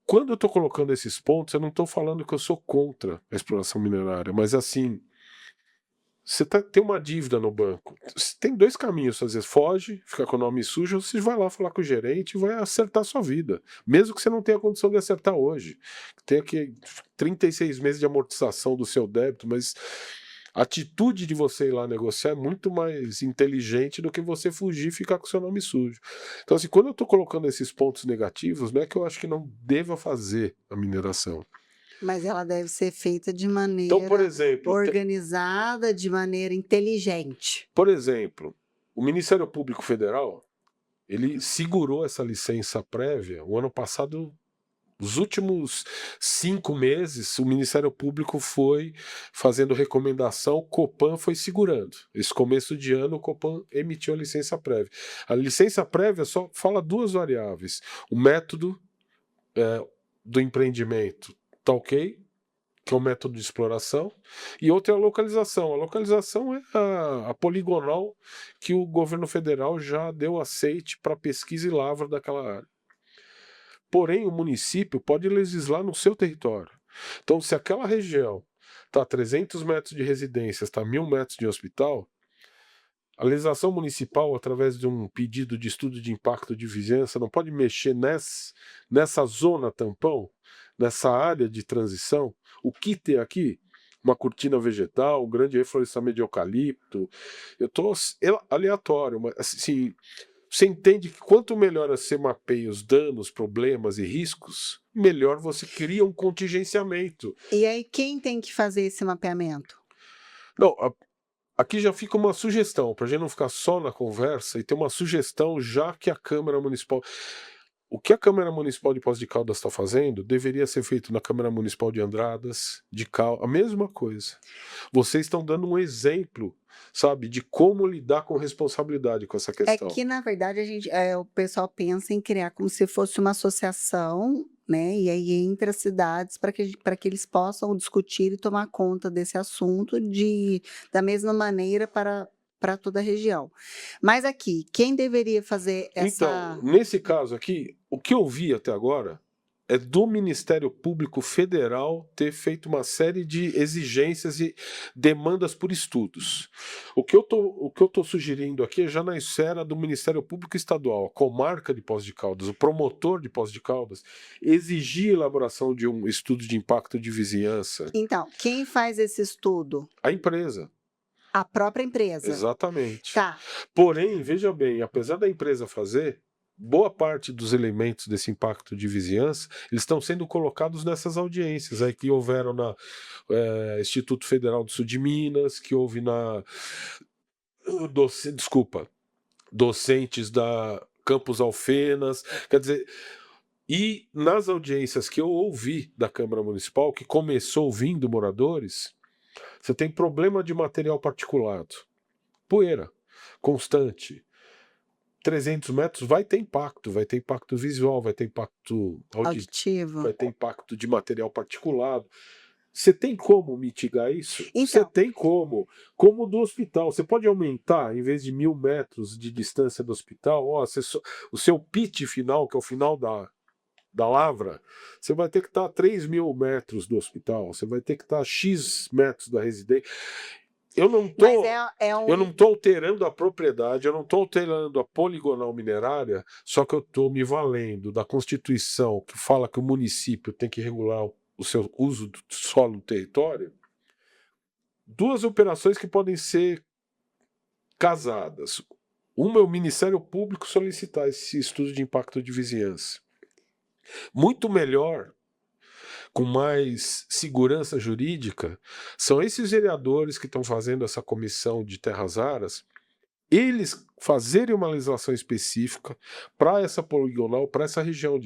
S2: Quando eu estou colocando esses pontos, eu não estou falando que eu sou contra a exploração minerária, mas assim, você tem uma dívida no banco. Você tem dois caminhos, às vezes foge, fica com o nome sujo, ou você vai lá falar com o gerente e vai acertar a sua vida. Mesmo que você não tenha condição de acertar hoje. Tem aqui 36 meses de amortização do seu débito, mas a atitude de você ir lá negociar é muito mais inteligente do que você fugir e ficar com o seu nome sujo. Então, assim, quando eu estou colocando esses pontos negativos, não é que eu acho que não deva fazer a mineração.
S1: Mas ela deve ser feita de
S2: Então, por
S1: maneira
S2: exemplo,
S1: organizada, de maneira inteligente.
S2: o Ministério Público Federal, ele segurou essa licença prévia o ano passado. Os últimos 5 meses, o Ministério Público foi fazendo recomendação, o Copan foi segurando. Esse começo de ano, o Copan emitiu a licença prévia. A licença prévia só fala 2 variáveis. O método do empreendimento tá ok, que é o método de exploração, e outra é a localização. A localização é a poligonal que o governo federal já deu aceite para pesquisa e lavra daquela área. Porém, o município pode legislar no seu território. Então, se aquela região está a 300 metros de residências, está a 1.000 metros de hospital, a legislação municipal, através de um pedido de estudo de impacto de vizinhança, não pode mexer nessa zona tampão, nessa área de transição. O que tem aqui? Uma cortina vegetal, um grande reflorestamento de eucalipto. Eu estou aleatório, mas assim, você entende que quanto melhor você mapeia os danos, problemas e riscos, melhor você cria um contingenciamento.
S1: E aí, quem tem que fazer esse mapeamento?
S2: Não, aqui já fica uma sugestão, para a gente não ficar só na conversa, e ter uma sugestão, já que a Câmara Municipal... O que a Câmara Municipal de Poços de Caldas está fazendo deveria ser feito na Câmara Municipal de Andradas, de Caldas, a mesma coisa. Vocês estão dando um exemplo, sabe, de como lidar com responsabilidade com essa
S1: É
S2: questão.
S1: que, na verdade, o pessoal pensa em criar como se fosse uma associação, né? E aí entre as cidades para que eles possam discutir e tomar conta desse assunto da mesma maneira para toda a região. Mas aqui, quem deveria fazer essa...
S2: Então, nesse caso aqui, o que eu vi até agora é do Ministério Público Federal ter feito uma série de exigências e demandas por estudos. O que eu tô sugerindo aqui é já na esfera do Ministério Público Estadual, a comarca de Poços de Caldas, o promotor de Poços de Caldas, exigir a elaboração de um estudo de impacto de vizinhança.
S1: Então, quem faz esse estudo?
S2: A empresa.
S1: A própria empresa.
S2: Exatamente.
S1: Tá.
S2: Porém, veja bem, apesar da empresa fazer, boa parte dos elementos desse impacto de vizinhança, eles estão sendo colocados nessas audiências aí que houveram na Instituto Federal do Sul de Minas, que houve na... docentes da Campos Alfenas, quer dizer... E nas audiências que eu ouvi da Câmara Municipal, que começou ouvindo moradores, você tem problema de material particulado. Poeira constante, 300 metros vai ter impacto visual, vai ter impacto
S1: Auditivo.
S2: vai ter impacto de material particulado. Você tem como mitigar isso? Você
S1: Então,
S2: tem como do hospital. Você pode aumentar, em vez de 1.000 metros de distância do hospital, o seu pitch final, que é o final da lavra, você vai ter que estar a 3.000 metros do hospital, você vai ter que estar a X metros da residência. Eu não estou alterando a propriedade, eu não estou alterando a poligonal minerária, só que eu estou me valendo da Constituição, que fala que o município tem que regular o seu uso do solo no território. 2 operações que podem ser casadas. Uma é o Ministério Público solicitar esse estudo de impacto de vizinhança. Muito melhor, com mais segurança jurídica, são esses vereadores que estão fazendo essa comissão de terras raras, eles fazerem uma legislação específica para essa poligonal, para essa região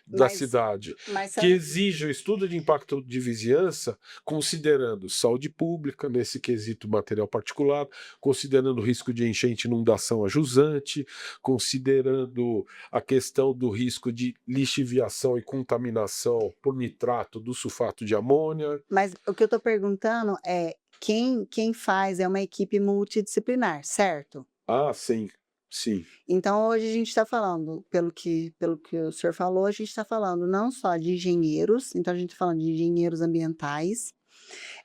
S2: da cidade, que exija o estudo de impacto de vizinhança, considerando saúde pública, nesse quesito material particular, considerando o risco de enchente, inundação a jusante, considerando a questão do risco de lixiviação e contaminação por nitrato do sulfato de amônia.
S1: Mas o que eu estou perguntando é quem faz é uma equipe multidisciplinar, certo?
S2: Ah, sim. Sim.
S1: Então, hoje a gente está falando, pelo que o senhor falou, a gente está falando não só de engenheiros, então a gente está falando de engenheiros ambientais,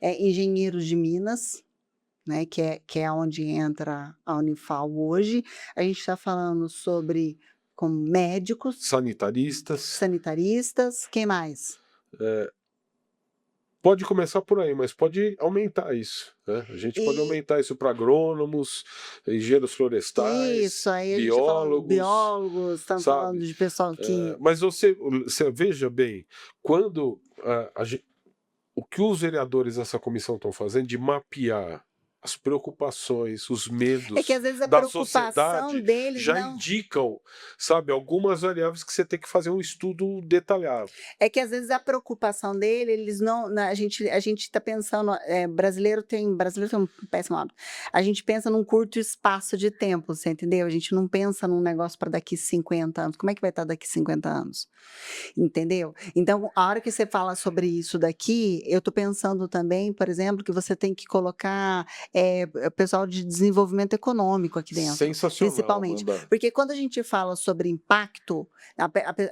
S1: engenheiros de Minas, né, que é onde entra a Unifal hoje. A gente está falando sobre como médicos, sanitaristas, quem mais?
S2: Pode começar por aí, mas pode aumentar isso, né? A gente pode aumentar isso para agrônomos, engenheiros florestais,
S1: aí
S2: biólogos,
S1: estamos falando de pessoal que...
S2: Mas você veja bem, quando o que os vereadores dessa comissão estão fazendo de mapear as preocupações, os
S1: É que
S2: medos
S1: às vezes a
S2: da
S1: preocupação
S2: sociedade
S1: deles
S2: já
S1: não.
S2: indicam, sabe, algumas variáveis que você tem que fazer um estudo detalhado.
S1: É que às vezes a preocupação dele, eles não, a gente está pensando, brasileiro tem um péssimo hábito. A gente pensa num curto espaço de tempo, você entendeu? A gente não pensa num negócio para daqui 50 anos. Como é que vai estar daqui 50 anos? Entendeu? Então, a hora que você fala sobre isso daqui, eu estou pensando também, por exemplo, que você tem que colocar pessoal de desenvolvimento econômico aqui dentro,
S2: Sensacional,
S1: principalmente.
S2: Amanda.
S1: Porque quando a gente fala sobre impacto,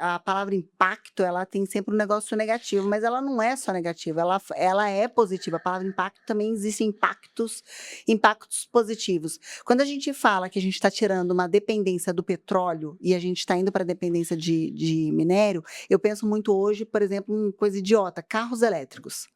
S1: a palavra impacto, ela tem sempre um negócio negativo, mas ela não é só negativa, ela é positiva. A palavra impacto também existem impactos positivos. Quando a gente fala que a gente está tirando uma dependência do petróleo e a gente está indo para a dependência de minério, eu penso muito hoje, por exemplo, em coisa idiota, carros elétricos.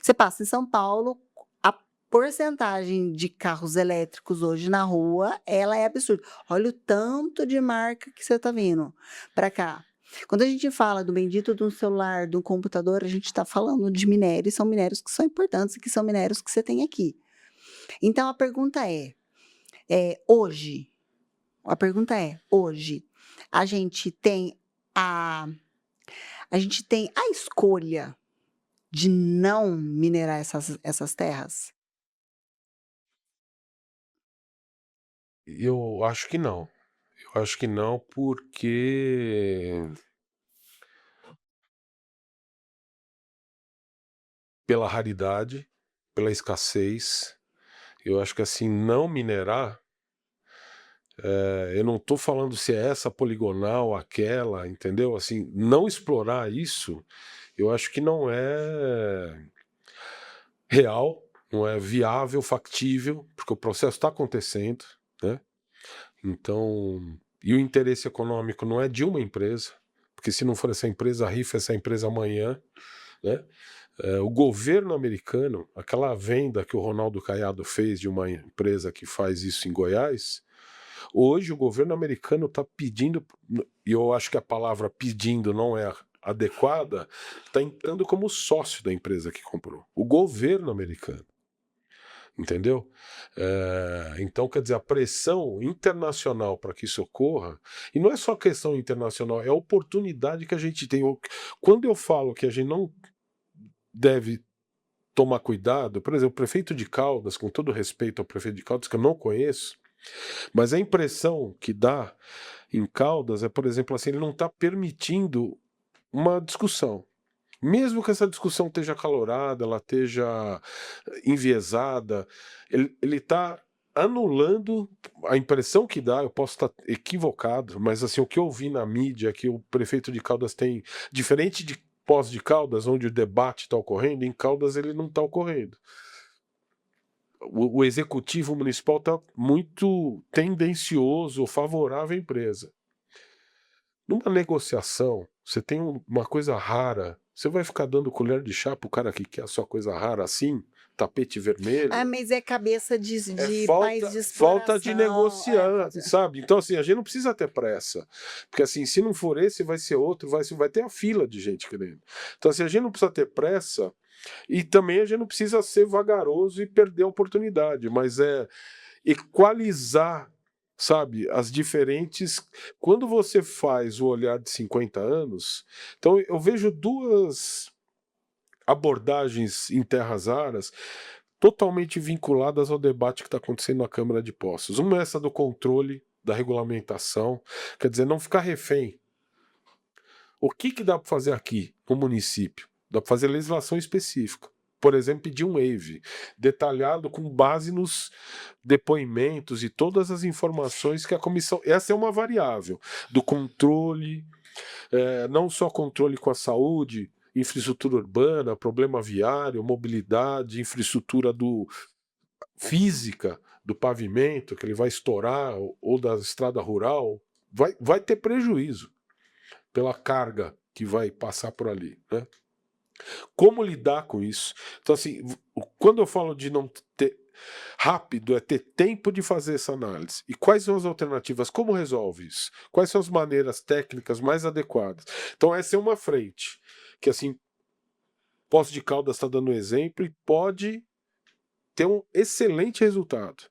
S1: Você passa em São Paulo, a porcentagem de carros elétricos hoje na rua, ela é absurda. Olha o tanto de marca que você está vindo para cá. Quando a gente fala do bendito de um celular, de um computador, a gente está falando de minérios, são minérios que são importantes e que são minérios que você tem aqui. Então, a pergunta hoje, hoje, a gente tem a a escolha de não minerar essas terras?
S2: Eu acho que não. Eu acho que não, porque pela raridade, pela escassez, eu acho que assim, não minerar, eu não estou falando se é essa poligonal, aquela, entendeu? Assim, não explorar isso, eu acho que não é real, não é viável, factível, porque o processo está acontecendo, né? Então, e o interesse econômico não é de uma empresa, porque se não for essa empresa, rifa essa empresa amanhã, né? O governo americano, aquela venda que o Ronaldo Caiado fez de uma empresa que faz isso em Goiás, hoje o governo americano está pedindo, e eu acho que a palavra pedindo não é adequada, está entrando como sócio da empresa que comprou. O governo americano. Entendeu? Então, quer dizer, a pressão internacional para que isso ocorra, e não é só questão internacional, é a oportunidade que a gente tem. Quando eu falo que a gente não deve tomar cuidado, por exemplo, o prefeito de Caldas, com todo respeito ao prefeito de Caldas, que eu não conheço, mas a impressão que dá em Caldas é, por exemplo, assim, ele não está permitindo uma discussão. Mesmo que essa discussão esteja acalorada, ela esteja enviesada, ele está anulando a impressão que dá, eu posso estar equivocado, mas assim, o que eu vi na mídia é que o prefeito de Caldas tem, diferente de Poços de Caldas, onde o debate está ocorrendo, em Caldas ele não está ocorrendo. O executivo municipal está muito tendencioso, favorável à empresa. Numa negociação, você tem uma coisa rara, você vai ficar dando colher de chá pro cara que quer a sua coisa rara assim, tapete vermelho?
S1: Mas é cabeça
S2: É
S1: de país de
S2: falta de
S1: exploração.
S2: negociar, sabe? Então, assim, a gente não precisa ter pressa. Porque, assim, se não for esse, vai ser outro, vai ter a fila de gente querendo. Então, assim, a gente não precisa ter pressa e também a gente não precisa ser vagaroso e perder a oportunidade, mas é equalizar, sabe, as diferentes. Quando você faz o olhar de 50 anos, então eu vejo duas abordagens em terras raras totalmente vinculadas ao debate que está acontecendo na Câmara de Poços. Uma é essa do controle, da regulamentação, quer dizer, não ficar refém. O que dá para fazer aqui no município? Dá para fazer legislação específica. Por exemplo, pedir um waive detalhado com base nos depoimentos e todas as informações que a comissão. Essa é uma variável do controle, não só controle com a saúde, infraestrutura urbana, problema viário, mobilidade, infraestrutura física do pavimento, que ele vai estourar, ou da estrada rural, vai ter prejuízo pela carga que vai passar por ali, né? Como lidar com isso? Então, assim, quando eu falo de não ter rápido, é ter tempo de fazer essa análise. E quais são as alternativas? Como resolve isso? Quais são as maneiras técnicas mais adequadas? Então, essa é uma frente que, assim, Poços de Caldas está dando exemplo e pode ter um excelente resultado,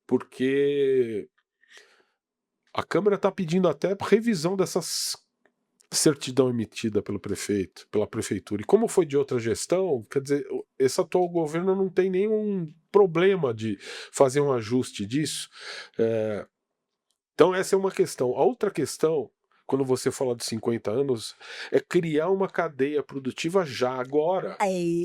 S2: porque a Câmara está pedindo até revisão dessas certidão emitida pelo prefeito, pela prefeitura. E como foi de outra gestão, quer dizer, esse atual governo não tem nenhum problema de fazer um ajuste disso. Então essa é uma questão. A outra questão, quando você fala de 50 anos, é criar uma cadeia produtiva já, agora.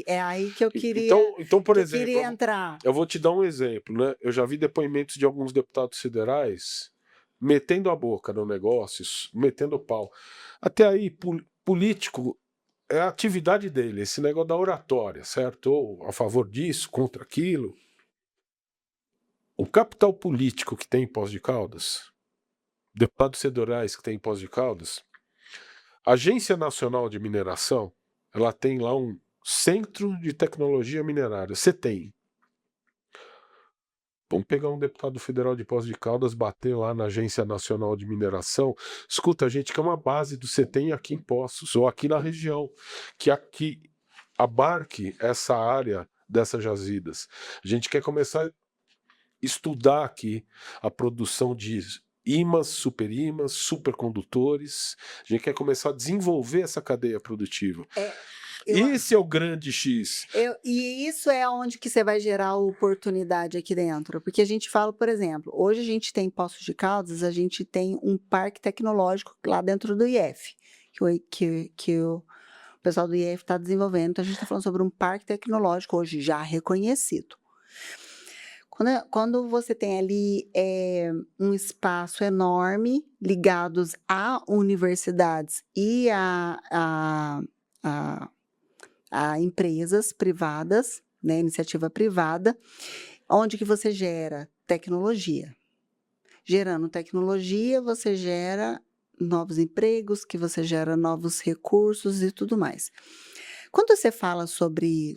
S1: É aí que eu queria,
S2: Então, por
S1: que eu
S2: exemplo,
S1: queria entrar.
S2: eu vou te dar um exemplo, né? Eu já vi depoimentos de alguns deputados federais metendo a boca no negócio, metendo o pau. Até aí, político é a atividade dele, esse negócio da oratória, certo? Ou a favor disso, contra aquilo. O capital político que tem em Poços de Caldas, deputados federais que tem em Poços de Caldas, a Agência Nacional de Mineração, ela tem lá um Centro de Tecnologia Minerária, CETEM. Vamos pegar um deputado federal de Poços de Caldas, bater lá na Agência Nacional de Mineração. Escuta, a gente quer uma base do CETEM aqui em Poços, ou aqui na região, que aqui abarque essa área dessas jazidas. A gente quer começar a estudar aqui a produção de ímãs, supercondutores. A gente quer começar a desenvolver essa cadeia produtiva. Esse é o grande X.
S1: E isso é onde que você vai gerar oportunidade aqui dentro. Porque a gente fala, por exemplo, hoje a gente tem Poços de Caldas, a gente tem um parque tecnológico lá dentro do IF, que o pessoal do IF está desenvolvendo. Então, a gente está falando sobre um parque tecnológico hoje já reconhecido. Quando você tem ali um espaço enorme ligados a universidades e a empresas privadas, né, iniciativa privada, onde que você gera tecnologia. Gerando tecnologia, você gera novos empregos, que você gera novos recursos e tudo mais. Quando você fala sobre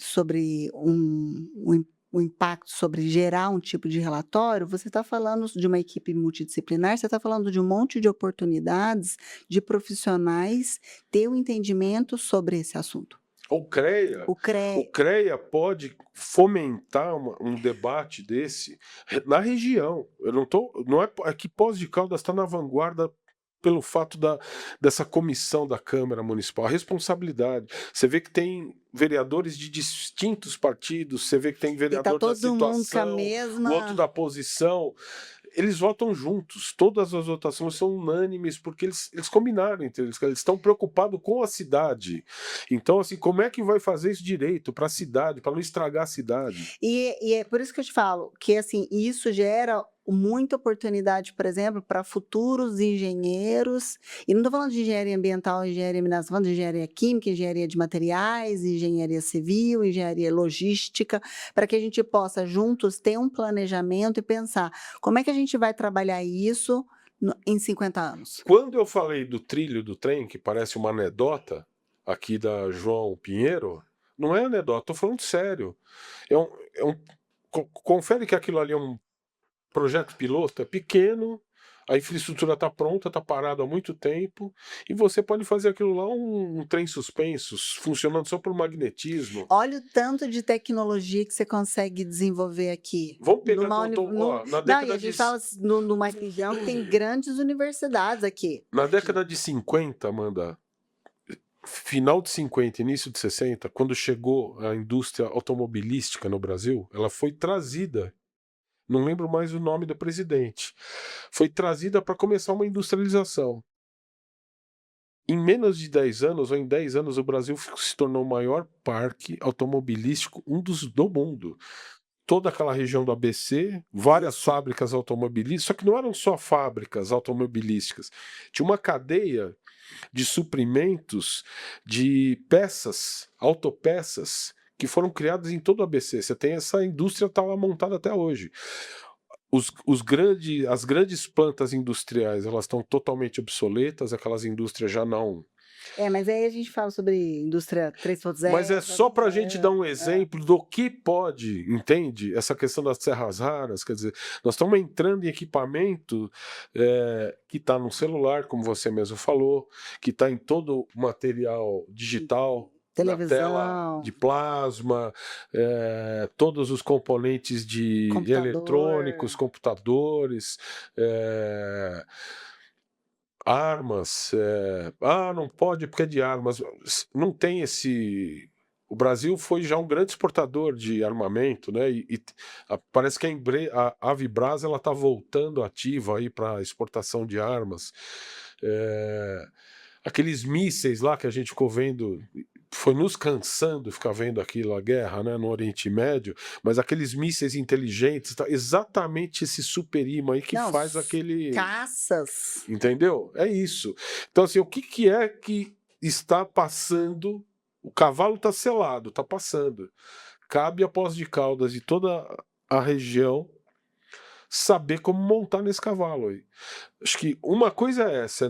S1: o impacto sobre gerar um tipo de relatório, você está falando de uma equipe multidisciplinar, você está falando de um monte de oportunidades de profissionais ter um entendimento sobre esse assunto.
S2: O CREA pode fomentar um debate desse na região. Não é que Poços de Caldas está na vanguarda pelo fato dessa comissão da Câmara Municipal. A responsabilidade. Você vê que tem vereadores de distintos partidos, você vê que tem vereador da situação, o outro da posição. Eles votam juntos, todas as votações são unânimes, porque eles combinaram entre eles estão preocupados com a cidade. Então, assim, como é que vai fazer isso direito para a cidade, para não estragar a cidade?
S1: E é por isso que eu te falo, que assim, isso gera muita oportunidade, por exemplo, para futuros engenheiros, e não estou falando de engenharia ambiental, engenharia mineral, estou falando de engenharia química, engenharia de materiais, engenharia civil, engenharia logística, para que a gente possa juntos ter um planejamento e pensar como é que a gente vai trabalhar isso em 50 anos.
S2: Quando eu falei do trilho do trem, que parece uma anedota, aqui da João Pinheiro, não é anedota, estou falando sério. Confere que aquilo ali é um projeto piloto, é pequeno, a infraestrutura está pronta, está parado há muito tempo, e você pode fazer aquilo lá um trem suspenso, funcionando só por magnetismo.
S1: Olha o tanto de tecnologia que você consegue desenvolver aqui.
S2: Vamos pegar na década
S1: e a gente fala numa região que tem grandes universidades aqui.
S2: Na década de 50, Amanda, final de 50, início de 60, quando chegou a indústria automobilística no Brasil, ela foi trazida. Não lembro mais o nome do presidente. Foi trazida para começar uma industrialização. Em menos de 10 anos, ou em 10 anos, o Brasil se tornou o maior parque automobilístico, um dos do mundo. Toda aquela região do ABC, várias fábricas automobilísticas, só que não eram só fábricas automobilísticas. Tinha uma cadeia de suprimentos de peças, autopeças, que foram criadas em todo o ABC. Você tem essa indústria tá lá montada até hoje. As grandes plantas industriais, elas estão totalmente obsoletas, aquelas indústrias já não.
S1: Mas aí a gente fala sobre indústria 3.0.
S2: Mas é só para a gente dar um exemplo do que pode, entende? Essa questão das serras raras, quer dizer, nós estamos entrando em equipamento que está no celular, como você mesmo falou, que está em todo o material digital, na tela
S1: Televisão,
S2: de plasma, todos os componentes de eletrônicos,
S1: computador.
S2: computadores, armas. Não pode porque é de armas. Não tem esse. O Brasil foi já um grande exportador de armamento, né? Parece que a Avibras ela está voltando ativa aí para exportação de armas. Aqueles mísseis lá que a gente ficou vendo, foi nos cansando ficar vendo aquilo, a guerra, né, no Oriente Médio, mas aqueles mísseis inteligentes, tá, exatamente esse super-imã aí que
S1: Não,
S2: faz aquele.
S1: caças.
S2: Entendeu? É isso. Então, assim, o que é que está passando? O cavalo está selado, está passando. Cabe a Poços de Caldas e toda a região saber como montar nesse cavalo aí. Acho que uma coisa é essa,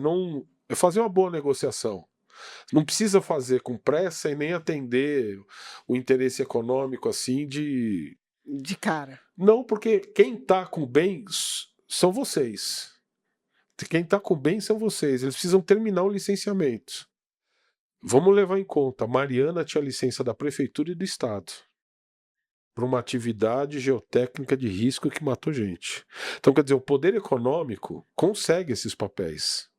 S2: é fazer uma boa negociação. Não precisa fazer com pressa e nem atender o interesse econômico assim de.
S1: De cara.
S2: Não, porque quem está com bem são vocês. Quem está com bem são vocês. Eles precisam terminar o licenciamento. Vamos levar em conta, Mariana tinha licença da prefeitura e do estado para uma atividade geotécnica de risco que matou gente. Então, quer dizer, o poder econômico consegue esses papéis.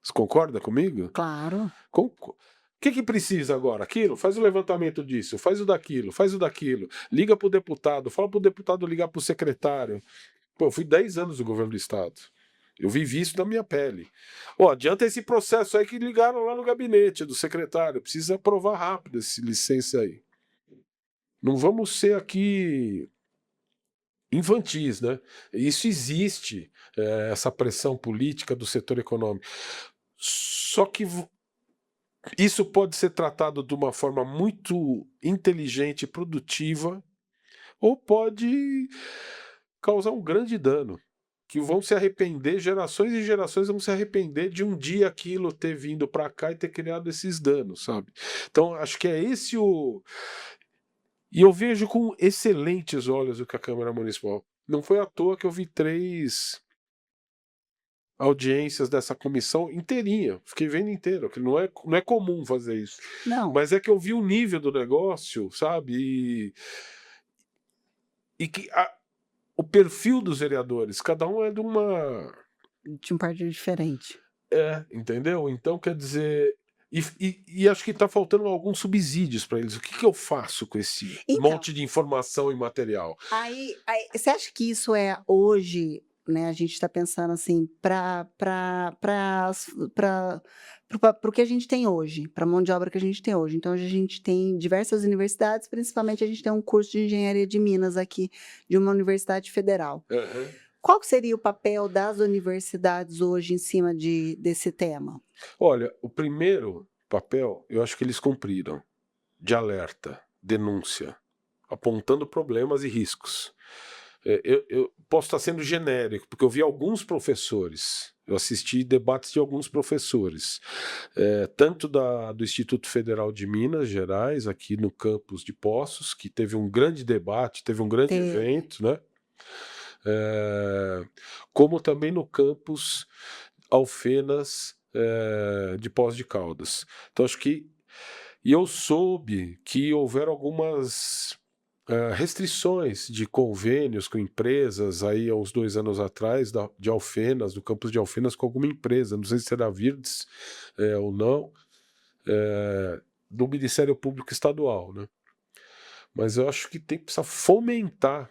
S2: Você concorda comigo?
S1: Claro.
S2: O que precisa agora? Aquilo? Faz o levantamento disso, faz o daquilo, faz o daquilo. Liga para o deputado, fala para o deputado ligar para o secretário. Pô, eu fui 10 anos no governo do estado. Eu vivi isso na minha pele. Adianta esse processo aí que ligaram lá no gabinete do secretário. Precisa aprovar rápido esse licença aí. Não vamos ser aqui infantis, né? Isso existe, essa pressão política do setor econômico. Só que isso pode ser tratado de uma forma muito inteligente e produtiva, ou pode causar um grande dano. Que vão se arrepender, gerações e gerações vão se arrepender de um dia aquilo ter vindo para cá e ter criado esses danos, sabe? Então, acho que é esse o. E eu vejo com excelentes olhos o que a Câmara Municipal. Não foi à toa que eu vi 3 audiências dessa comissão inteirinha. Fiquei vendo inteiro, que não é comum fazer isso.
S1: Não.
S2: Mas é que eu vi o nível do negócio, sabe? E que o perfil dos vereadores, cada um é de uma.
S1: De um partido diferente.
S2: Entendeu? Então, quer dizer. E acho que está faltando alguns subsídios para eles. O que eu faço com esse
S1: Então,
S2: monte de informação e material?
S1: aí, você acha que isso é hoje, né? A gente está pensando assim, para o que a gente tem hoje, para a mão de obra que a gente tem hoje. Então, hoje a gente tem diversas universidades, principalmente a gente tem um curso de engenharia de Minas aqui, de uma universidade federal.
S2: Uhum.
S1: Qual que seria o papel das universidades hoje em cima desse tema?
S2: Olha, o primeiro papel, eu acho que eles cumpriram, de alerta, denúncia, apontando problemas e riscos. Eu posso estar sendo genérico, porque eu vi alguns professores, eu assisti debates de alguns professores, tanto do Instituto Federal de Minas Gerais, aqui no campus de Poços, que teve um grande debate, teve um grande evento, né? Como também no campus Alfenas de Poços de Caldas. Então acho que eu soube que houveram algumas restrições de convênios com empresas aí há uns 2 anos atrás de Alfenas, do campus de Alfenas com alguma empresa, não sei se era a Virdes ou não, do Ministério Público Estadual, né? Mas eu acho que precisa fomentar.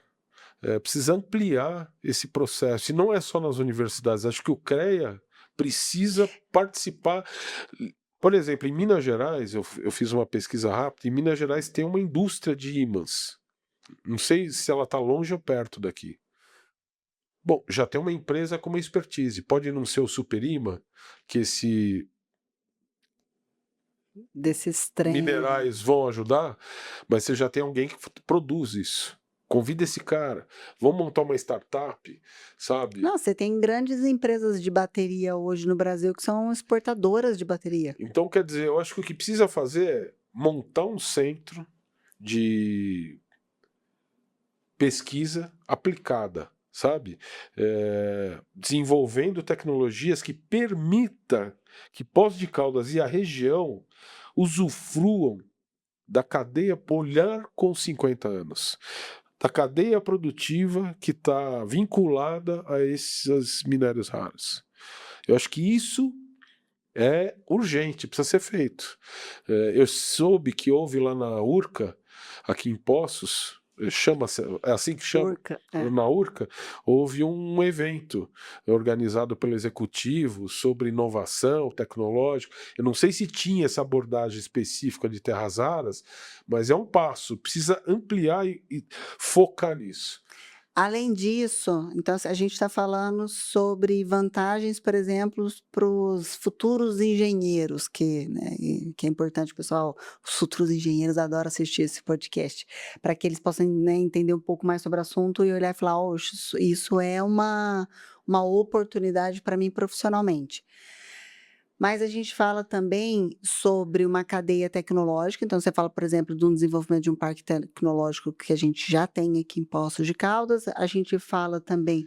S2: Precisa ampliar esse processo. E não é só nas universidades. Acho que o CREA precisa participar. Por exemplo, em Minas Gerais, eu fiz uma pesquisa rápida. Em Minas Gerais tem uma indústria de ímãs. Não sei se ela está longe ou perto daqui. Bom, já tem uma empresa com uma expertise. Pode não ser o Superimã, que
S1: Desses trem.
S2: minerais vão ajudar, mas você já tem alguém que produz isso. Convida esse cara. Vamos montar uma startup, sabe?
S1: Não, você tem grandes empresas de bateria hoje no Brasil que são exportadoras de bateria.
S2: Então, quer dizer, eu acho que o que precisa fazer é montar um centro de pesquisa aplicada, sabe? Desenvolvendo tecnologias que permita que Poços de Caldas e a região usufruam da cadeia, olhar com 50 anos, da cadeia produtiva que está vinculada a esses minérios raros. Eu acho que isso é urgente, precisa ser feito. Eu soube que houve lá na Urca, aqui em Poços, é assim que chama?
S1: Urca,
S2: Na Urca, houve um evento organizado pelo executivo sobre inovação tecnológica. Eu não sei se tinha essa abordagem específica de terras raras, mas é um passo, precisa ampliar e focar nisso.
S1: Além disso, então a gente está falando sobre vantagens, por exemplo, para os futuros engenheiros, né, que é importante, pessoal, os futuros engenheiros adoram assistir esse podcast, para que eles possam, né, entender um pouco mais sobre o assunto e olhar e falar, oh, isso é uma oportunidade para mim profissionalmente. Mas a gente fala também sobre uma cadeia tecnológica, então você fala, por exemplo, de um desenvolvimento de um parque tecnológico que a gente já tem aqui em Poços de Caldas, a gente fala também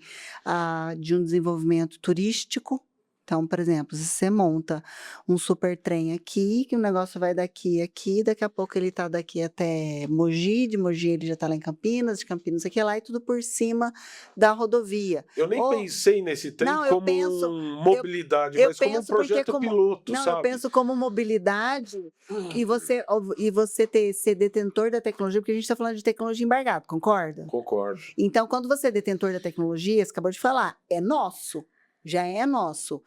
S1: de um desenvolvimento turístico. Então, por exemplo, se você monta um super trem aqui, que o negócio vai daqui a aqui, daqui a pouco ele está daqui até Mogi, de Mogi ele já está lá em Campinas, de Campinas aqui lá, e tudo por cima da rodovia.
S2: Eu nem pensei nesse trem
S1: Não, eu
S2: como
S1: penso,
S2: mobilidade,
S1: eu
S2: mas como um
S1: penso porque
S2: projeto piloto,
S1: não, eu
S2: sabe?
S1: penso como mobilidade e você ser detentor da tecnologia, porque a gente está falando de tecnologia embargada, concorda?
S2: Concordo.
S1: Então, quando você é detentor da tecnologia, você acabou de falar, é nosso, já é nosso.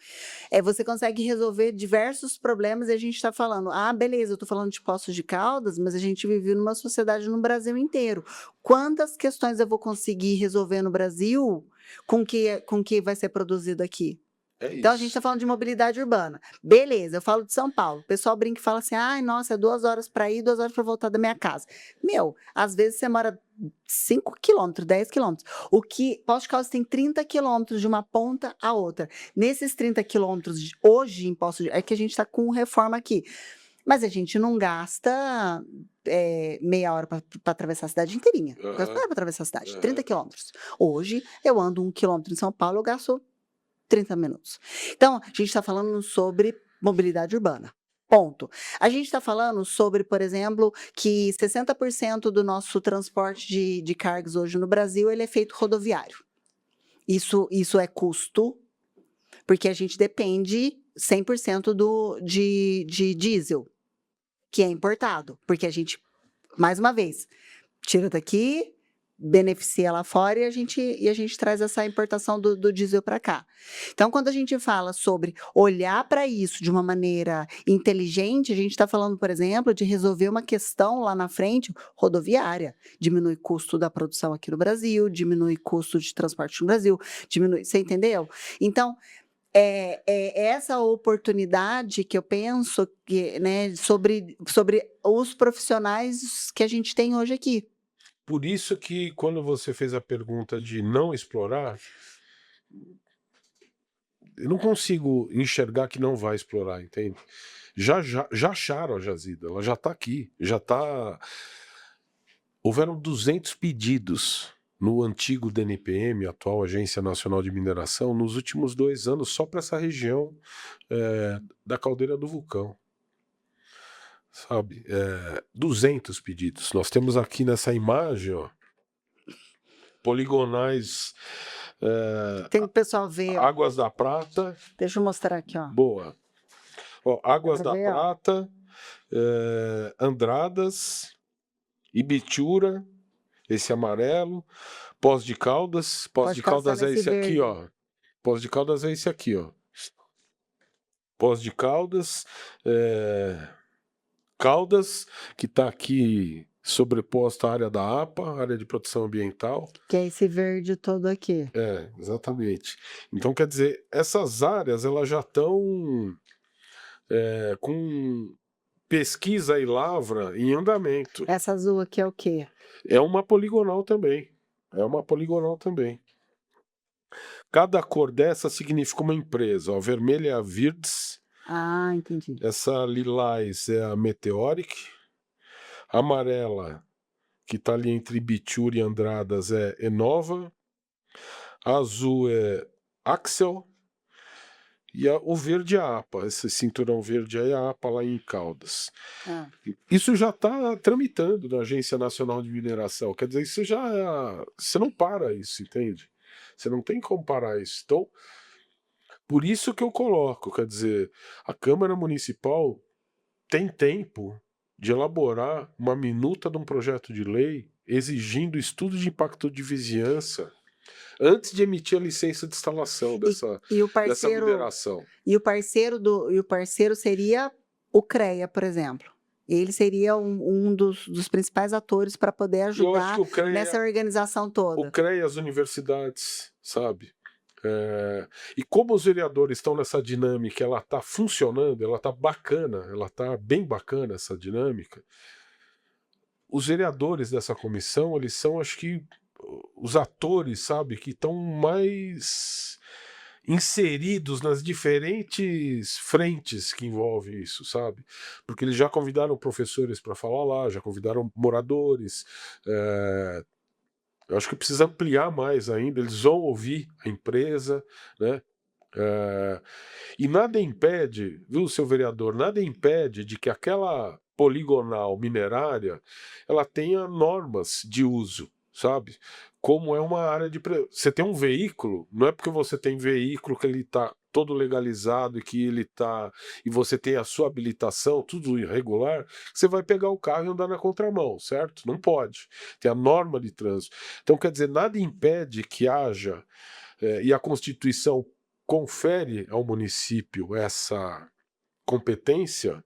S1: Você consegue resolver diversos problemas e a gente está falando, beleza, eu estou falando de Poços de Caldas, mas a gente vive numa sociedade no Brasil inteiro. Quantas questões eu vou conseguir resolver no Brasil com que vai ser produzido aqui? Então, a gente está falando de mobilidade urbana. Beleza, eu falo de São Paulo. O pessoal brinca e fala assim, nossa, é 2 horas para ir, 2 horas para voltar da minha casa. Às vezes você mora 5 quilômetros, 10 quilômetros. Poços de Caldas tem 30 quilômetros de uma ponta à outra. Nesses 30 quilômetros, hoje em Poços de... É que a gente está com reforma aqui. Mas a gente não gasta meia hora para atravessar a cidade inteirinha. Não é para atravessar a cidade, 30 quilômetros. Hoje, eu ando 1 quilômetro em São Paulo, eu gasto 30 minutos. Então, a gente está falando sobre mobilidade urbana. Ponto. A gente está falando sobre, por exemplo, que 60% do nosso transporte de cargas hoje no Brasil ele é feito rodoviário. Isso é custo, porque a gente depende 100% de diesel, que é importado. Porque a gente, mais uma vez, tira daqui, beneficia lá fora e a gente traz essa importação do diesel para cá. Então, quando a gente fala sobre olhar para isso de uma maneira inteligente, a gente está falando, por exemplo, de resolver uma questão lá na frente rodoviária. Diminui custo da produção aqui no Brasil, diminui custo de transporte no Brasil, você entendeu? Então, é essa oportunidade que eu penso que, né, sobre os profissionais que a gente tem hoje aqui.
S2: Por isso que quando você fez a pergunta de não explorar, eu não consigo enxergar que não vai explorar, entende? Já acharam a jazida, ela já está aqui, já está... Houveram 200 pedidos no antigo DNPM, atual Agência Nacional de Mineração, nos últimos 2 anos, só para essa região da caldeira do vulcão. Sabe? 200 pedidos. Nós temos aqui nessa imagem, ó, poligonais...
S1: Tem que o pessoal ver.
S2: Águas da Prata.
S1: Deixa eu mostrar aqui, ó.
S2: Boa. Ó, Águas da
S1: ver,
S2: Prata, Andradas, Ibitura, esse amarelo, Poços de Caldas. Poços de Caldas é esse aqui, ó. Poços de Caldas é esse aqui, ó. Poços de Caldas, Caldas, que está aqui sobreposta à área da APA, área de proteção ambiental.
S1: Que é esse verde todo aqui.
S2: Exatamente. Então, quer dizer, essas áreas elas já estão com pesquisa e lavra em andamento.
S1: Essa azul aqui é o quê?
S2: É uma poligonal também. Cada cor dessa significa uma empresa. Ó, vermelha é a Virdes.
S1: Entendi.
S2: Essa lilás é a Meteoric. A amarela, que está ali entre Ibitura e Andradas, é Enova. A azul é Axel. e o verde é a APA, esse cinturão verde aí é a APA lá em Caldas.
S1: Ah,
S2: Isso já está tramitando na Agência Nacional de Mineração, quer dizer, isso já você não para isso, entende? Você não tem como parar isso. Então, por isso que eu coloco, quer dizer, a Câmara Municipal tem tempo de elaborar uma minuta de um projeto de lei exigindo estudo de impacto de vizinhança antes de emitir a licença de instalação
S1: e,
S2: dessa,
S1: e o
S2: dessa
S1: parceiro
S2: mineração.
S1: e o parceiro seria o CREA, por exemplo. Ele seria um dos principais atores para poder
S2: E eu acho que
S1: ajudar nessa organização
S2: o
S1: toda.
S2: CREA, as universidades, sabe? E como os vereadores estão nessa dinâmica, ela está funcionando, ela está bacana, ela está bem bacana essa dinâmica. Os vereadores dessa comissão, eles são, acho que, os atores, sabe, que estão mais inseridos nas diferentes frentes que envolvem isso, sabe? Porque eles já convidaram professores para falar lá, já convidaram moradores. Eu acho que precisa ampliar mais ainda. Eles vão ouvir a empresa, né? E nada impede, viu, seu vereador, nada impede de que aquela poligonal minerária ela tenha normas de uso, sabe? Como é uma área de. Você tem um veículo, não é porque você tem veículo que ele está todo legalizado e que ele tá. E você tem a sua habilitação, tudo irregular, que você vai pegar o carro e andar na contramão, certo? Não pode. Tem a norma de trânsito. Então, quer dizer, nada impede que haja, e a Constituição confere ao município essa competência,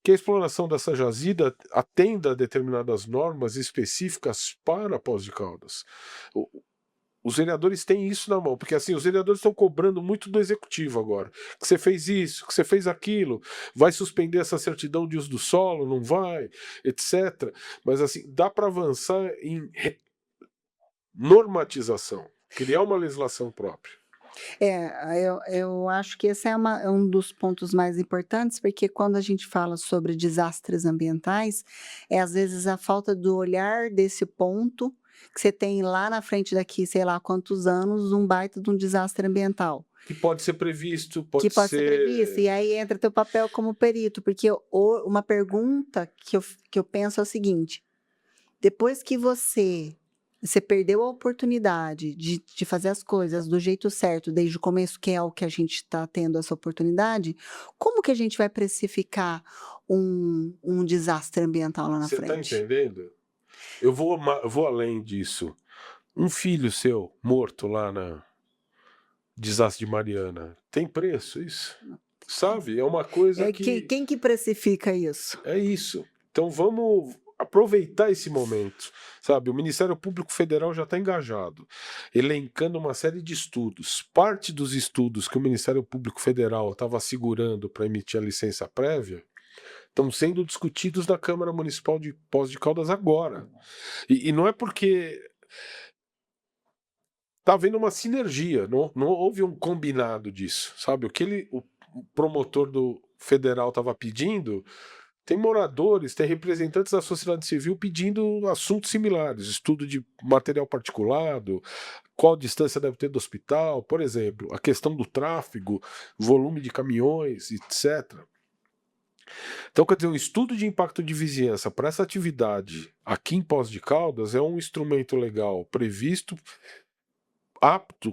S2: que a exploração dessa jazida atenda a determinadas normas específicas para Poços de Caldas. Os vereadores têm isso na mão, porque assim, os vereadores estão cobrando muito do executivo agora. Que você fez isso, que você fez aquilo, vai suspender essa certidão de uso do solo, não vai, etc. Mas assim, dá para avançar em normatização, criar uma legislação própria.
S1: Eu acho que esse é um dos pontos mais importantes, porque quando a gente fala sobre desastres ambientais, às vezes a falta do olhar desse ponto, que você tem lá na frente daqui, sei lá quantos anos, um baita de um desastre ambiental.
S2: Que pode ser previsto,
S1: Que
S2: pode
S1: pode ser previsto, e aí entra teu papel como perito, porque uma pergunta que eu penso é o seguinte: depois que você perdeu a oportunidade de fazer as coisas do jeito certo desde o começo, que é o que a gente está tendo essa oportunidade, como que a gente vai precificar um desastre ambiental lá na
S2: Você está
S1: frente?
S2: entendendo? Eu vou além disso. Um filho seu morto lá na desastre de Mariana, tem preço isso? Sabe? É uma coisa que
S1: Quem que precifica isso?
S2: é isso. Então vamos aproveitar esse momento, sabe? O Ministério Público Federal já está engajado, elencando uma série de estudos. Parte dos estudos que o Ministério Público Federal estava segurando para emitir a licença prévia estão sendo discutidos na Câmara Municipal de Poços de Caldas agora. E não é porque está havendo uma sinergia, não houve um combinado disso, sabe? O promotor do federal estava pedindo, tem moradores, tem representantes da sociedade civil pedindo assuntos similares, estudo de material particulado, qual distância deve ter do hospital, por exemplo, a questão do tráfego, volume de caminhões, etc. Então, quer dizer, o estudo de impacto de vizinhança para essa atividade aqui em Poços de Caldas é um instrumento legal previsto, apto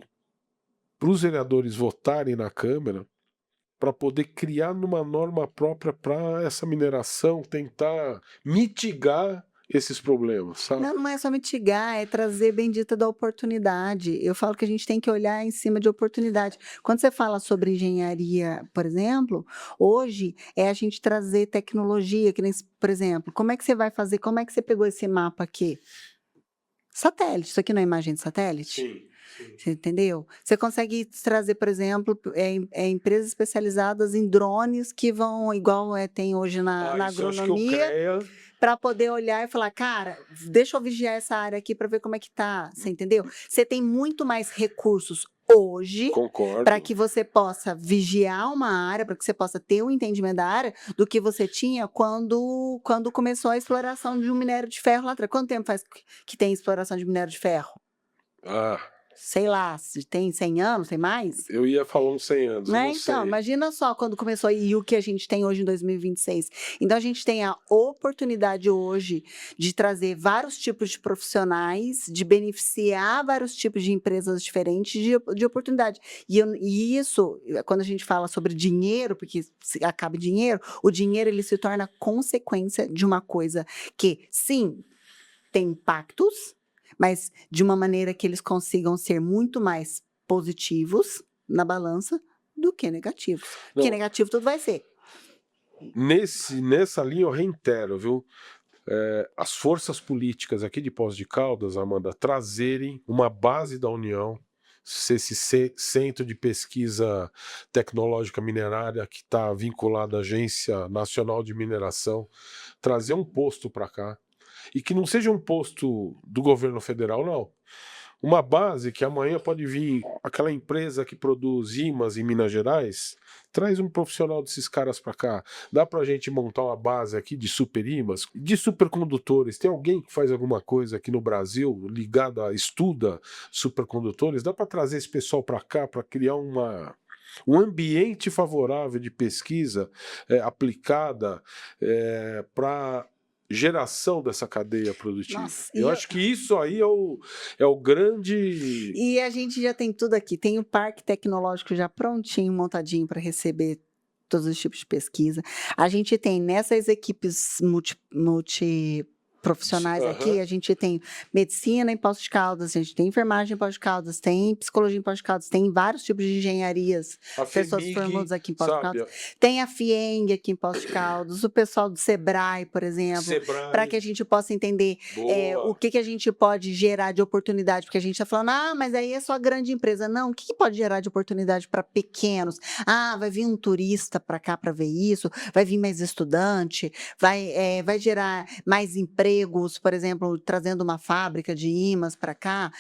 S2: para os vereadores votarem na Câmara, para poder criar numa norma própria para essa mineração, tentar mitigar esses problemas, sabe?
S1: Não, não é só mitigar, é trazer bendita da oportunidade. Eu falo que a gente tem que olhar em cima de oportunidade. Quando você fala sobre engenharia, por exemplo, hoje é a gente trazer tecnologia, que nem, por exemplo, como é que você vai fazer, como é que você pegou esse mapa aqui? Satélite, isso aqui não é imagem de satélite?
S2: Sim.
S1: Você entendeu? Você consegue trazer, por exemplo, empresas especializadas em drones que vão, igual tem hoje na
S2: Isso eu acho que o
S1: agronomia,
S2: CREA,
S1: para poder olhar e falar, cara, deixa eu vigiar essa área aqui para ver como é que tá, você entendeu? Você tem muito mais recursos hoje para
S2: concordo,
S1: que você possa vigiar uma área, para que você possa ter um entendimento da área, do que você tinha quando começou a exploração de um minério de ferro lá atrás. Quanto tempo faz que tem exploração de minério de ferro? sei lá, se tem 100 anos, tem mais?
S2: Eu ia falar uns 100 anos, eu
S1: Né?
S2: não
S1: Então,
S2: sei.
S1: imagina só quando começou e o que a gente tem hoje em 2026. Então, a gente tem a oportunidade hoje de trazer vários tipos de profissionais, de beneficiar vários tipos de empresas diferentes de oportunidade. E isso, quando a gente fala sobre dinheiro, porque se acaba em dinheiro, o dinheiro ele se torna consequência de uma coisa que, sim, tem impactos, mas de uma maneira que eles consigam ser muito mais positivos na balança do que negativos. Porque
S2: Não,
S1: negativo tudo vai ser.
S2: nessa linha eu reitero, viu? As forças políticas aqui de Poços de Caldas, Amanda, trazerem uma base da União, esse centro de pesquisa tecnológica minerária que está vinculado à Agência Nacional de Mineração, trazer um posto para cá, e que não seja um posto do governo federal, não. Uma base que amanhã pode vir aquela empresa que produz imãs em Minas Gerais, traz um profissional desses caras para cá. Dá para a gente montar uma base aqui de super imãs, de supercondutores. Tem alguém que faz alguma coisa aqui no Brasil ligada a estuda supercondutores? Dá para trazer esse pessoal para cá para criar um ambiente favorável de pesquisa aplicada para geração dessa cadeia produtiva.
S1: Nossa,
S2: Eu acho que isso aí é o grande.
S1: e a gente já tem tudo aqui. Tem o parque tecnológico já prontinho, montadinho para receber todos os tipos de pesquisa. A gente tem nessas equipes multiprofissionais aqui,
S2: Aham.
S1: a gente tem medicina em Poços de Caldas, a gente tem enfermagem em Poços de Caldas, tem psicologia em Poços de Caldas, tem vários tipos de engenharias,
S2: A
S1: pessoas
S2: FEMIG,
S1: formadas aqui em Poços de
S2: sabe?
S1: Caldas, tem a FIENG aqui em Poços de Caldas, o pessoal do SEBRAE, por exemplo, para que a
S2: Sebrae.
S1: gente possa entender o
S2: Boa.
S1: que a gente pode gerar de oportunidade, porque a gente está falando, mas aí é só grande empresa. Não, o que pode gerar de oportunidade para pequenos? Vai vir um turista para cá para ver isso, vai vir mais estudante, vai gerar mais empregos, por exemplo, trazendo uma fábrica de imãs para cá.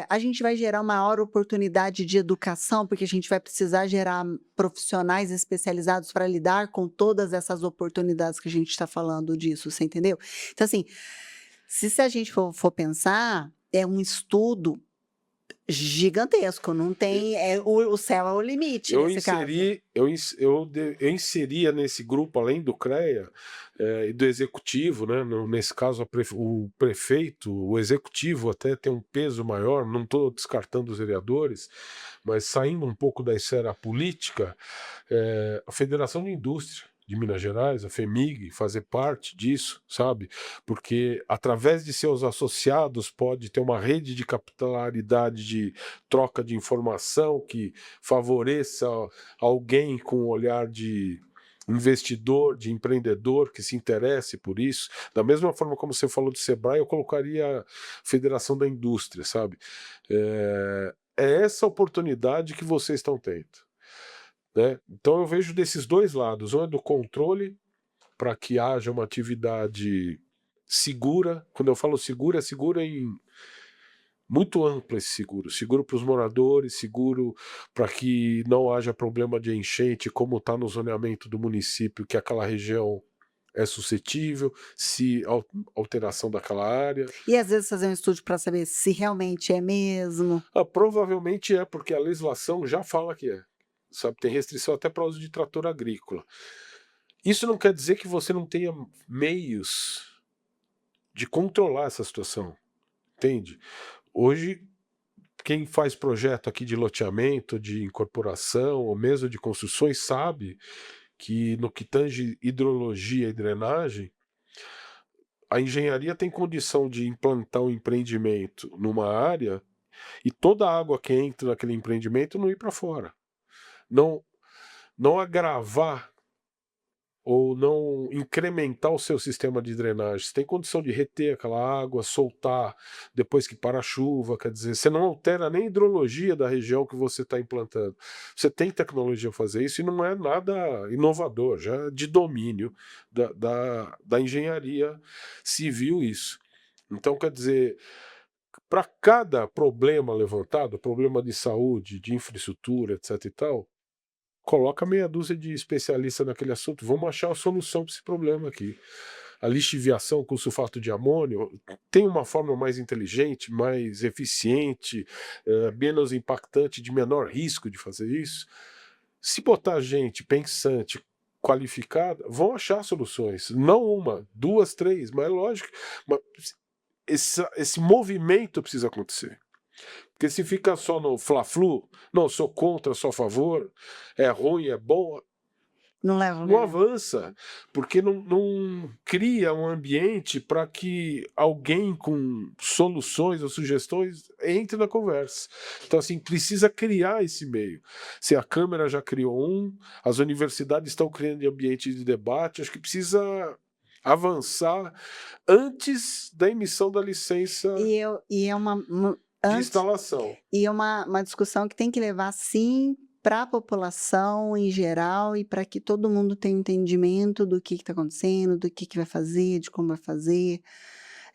S1: A gente vai gerar maior oportunidade de educação, porque a gente vai precisar gerar profissionais especializados para lidar com todas essas oportunidades que a gente está falando disso, você entendeu? Então, assim, se a gente for pensar, é um estudo gigantesco, não tem, o céu é o limite
S2: Eu
S1: nesse caso.
S2: eu inseria nesse grupo, além do CREA e do executivo, né? Nesse caso, o prefeito, o executivo até tem um peso maior, não estou descartando os vereadores, mas saindo um pouco da esfera política, a Federação de Indústria de Minas Gerais, a FEMIG, fazer parte disso, sabe? Porque através de seus associados pode ter uma rede de capilaridade de troca de informação que favoreça alguém com um olhar de investidor, de empreendedor que se interesse por isso. Da mesma forma como você falou do Sebrae, eu colocaria a Federação da Indústria, sabe? É essa oportunidade que vocês estão tendo. Né? Então eu vejo desses dois lados, um é do controle para que haja uma atividade segura. Quando eu falo segura, é segura em muito amplo esse seguro para os moradores, seguro para que não haja problema de enchente, como está no zoneamento do município, que aquela região é suscetível, se alteração daquela área.
S1: E às vezes fazer um estudo para saber se realmente é mesmo.
S2: Provavelmente é, porque a legislação já fala que é. Sabe, tem restrição até para uso de trator agrícola. Isso não quer dizer que você não tenha meios de controlar essa situação, entende? Hoje, quem faz projeto aqui de loteamento, de incorporação ou mesmo de construções sabe que no que tange hidrologia e drenagem, a engenharia tem condição de implantar um empreendimento numa área e toda a água que entra naquele empreendimento não ir para fora. Não agravar ou não incrementar o seu sistema de drenagem. Você tem condição de reter aquela água, soltar depois que para a chuva, quer dizer, você não altera nem a hidrologia da região que você está implantando. Você tem tecnologia para fazer isso e não é nada inovador, já é de domínio da engenharia civil isso. Então, quer dizer, para cada problema levantado, problema de saúde, de infraestrutura, etc e tal, coloca meia dúzia de especialistas naquele assunto, vamos achar a solução para esse problema aqui. a lixiviação com sulfato de amônio, tem uma forma mais inteligente, mais eficiente, menos impactante, de menor risco de fazer isso. Se botar gente pensante, qualificada, vão achar soluções. Não uma, duas, três, mas é lógico. Mas esse movimento precisa acontecer. Porque se fica só no fla-flu, não, sou contra, sou a favor, é ruim, é bom,
S1: Não leva a
S2: não
S1: lugar nenhum.
S2: avança, porque não cria um ambiente para que alguém com soluções ou sugestões entre na conversa. Então, assim, precisa criar esse meio. Se a Câmara já criou as universidades estão criando ambiente de debate, acho que precisa avançar antes da emissão da licença
S1: E é uma
S2: de
S1: antes
S2: instalação.
S1: e é uma discussão que tem que levar, sim, para a população em geral e para que todo mundo tenha entendimento do que está acontecendo, do que vai fazer, de como vai fazer.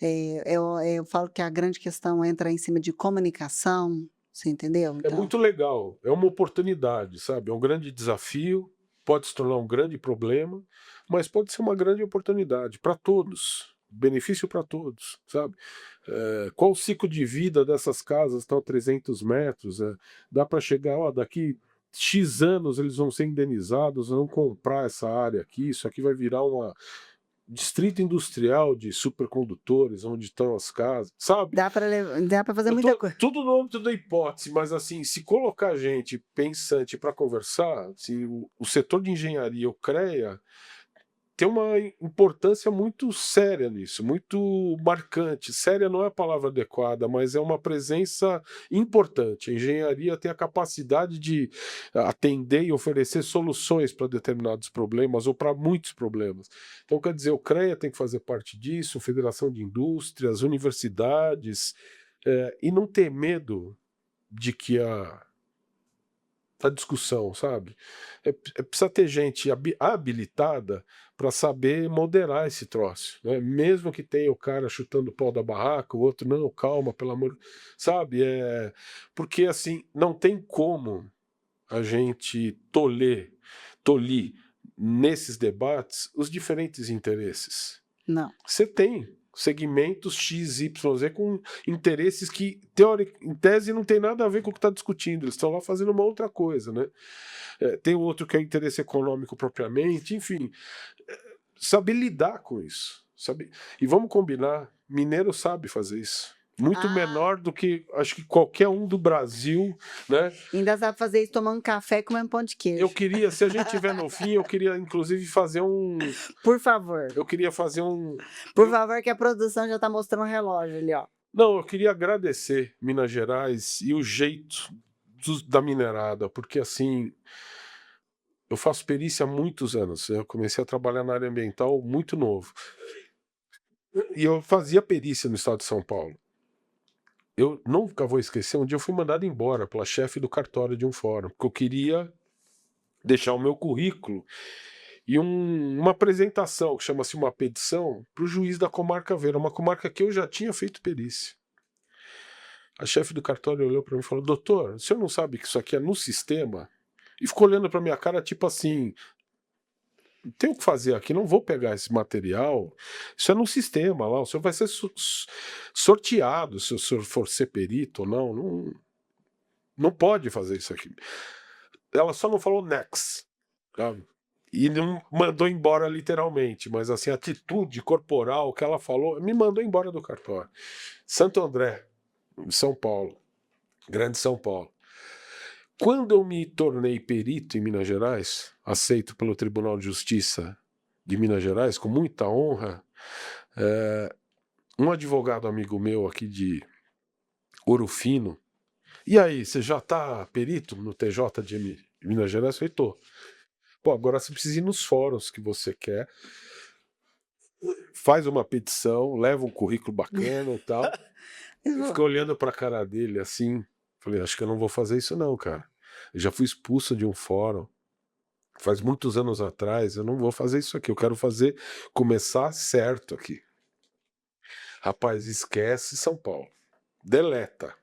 S1: Eu falo que a grande questão entra em cima de comunicação, você entendeu?
S2: É
S1: Então,
S2: muito legal, é uma oportunidade, sabe? É um grande desafio, pode se tornar um grande problema, mas pode ser uma grande oportunidade para todos, benefício para todos, sabe? Qual o ciclo de vida dessas casas? Estão a 300 metros, dá para chegar, ó, daqui X anos eles vão ser indenizados, vão comprar essa área aqui, isso aqui vai virar uma distrito industrial de supercondutores, onde estão as casas, sabe?
S1: dá para fazer muita coisa.
S2: Tudo no âmbito da hipótese, mas assim, se colocar gente pensante para conversar, se o setor de engenharia, o CREA, tem uma importância muito séria nisso, muito marcante. Séria não é a palavra adequada, mas é uma presença importante. A engenharia tem a capacidade de atender e oferecer soluções para determinados problemas ou para muitos problemas. Então, quer dizer, o CREA tem que fazer parte disso, Federação de Indústrias, universidades, e não ter medo de que a discussão, sabe? Precisa ter gente habilitada para saber moderar esse troço, né? Mesmo que tenha o cara chutando o pau da barraca, o outro, não, calma, pelo amor, sabe? Porque assim, não tem como a gente tolir nesses debates os diferentes interesses.
S1: Não.
S2: Você tem segmentos X, Y, Z com interesses que, em tese, não tem nada a ver com o que está discutindo. Eles estão lá fazendo uma outra coisa, né? Tem outro que é interesse econômico propriamente, enfim. Saber lidar com isso. Sabe? E vamos combinar, mineiro sabe fazer isso. Muito menor do que, acho que qualquer um do Brasil, né?
S1: Ainda sabe fazer isso tomando café e comendo pão de queijo.
S2: Eu queria, se a gente tiver no fim, eu queria inclusive fazer
S1: Por favor.
S2: Eu queria fazer
S1: Por favor, que a produção já está mostrando o relógio ali, ó.
S2: Não, eu queria agradecer Minas Gerais e o jeito da minerada, porque assim, eu faço perícia há muitos anos. Eu comecei a trabalhar na área ambiental muito novo. E eu fazia perícia no estado de São Paulo. Eu nunca vou esquecer, um dia eu fui mandado embora pela chefe do cartório de um fórum, porque eu queria deixar o meu currículo e uma apresentação, que chama-se uma petição, para o juiz da comarca Vera, uma comarca que eu já tinha feito perícia. A chefe do cartório olhou para mim e falou: doutor, o senhor não sabe que isso aqui é no sistema? E ficou olhando para minha cara, tipo assim, tem o que fazer aqui, não vou pegar esse material, isso é no sistema lá, o senhor vai ser sorteado se o senhor for ser perito ou não, não pode fazer isso aqui. Ela só não falou next, sabe? E não mandou embora literalmente, mas assim, a atitude corporal que ela falou, me mandou embora do cartório. Santo André, São Paulo, Grande São Paulo. Quando eu me tornei perito em Minas Gerais, aceito pelo Tribunal de Justiça de Minas Gerais, com muita honra, um advogado amigo meu aqui de Ouro Fino, e aí, você já está perito no TJ de Minas Gerais? Eu falei, tô. Pô, agora você precisa ir nos fóruns que você quer, faz uma petição, leva um currículo bacana e tal. Eu fiquei olhando para a cara dele assim, falei, acho que eu não vou fazer isso não, cara. Eu já fui expulso de um fórum faz muitos anos atrás, eu não vou fazer isso aqui, eu quero começar certo aqui. Rapaz, esquece São Paulo, deleta.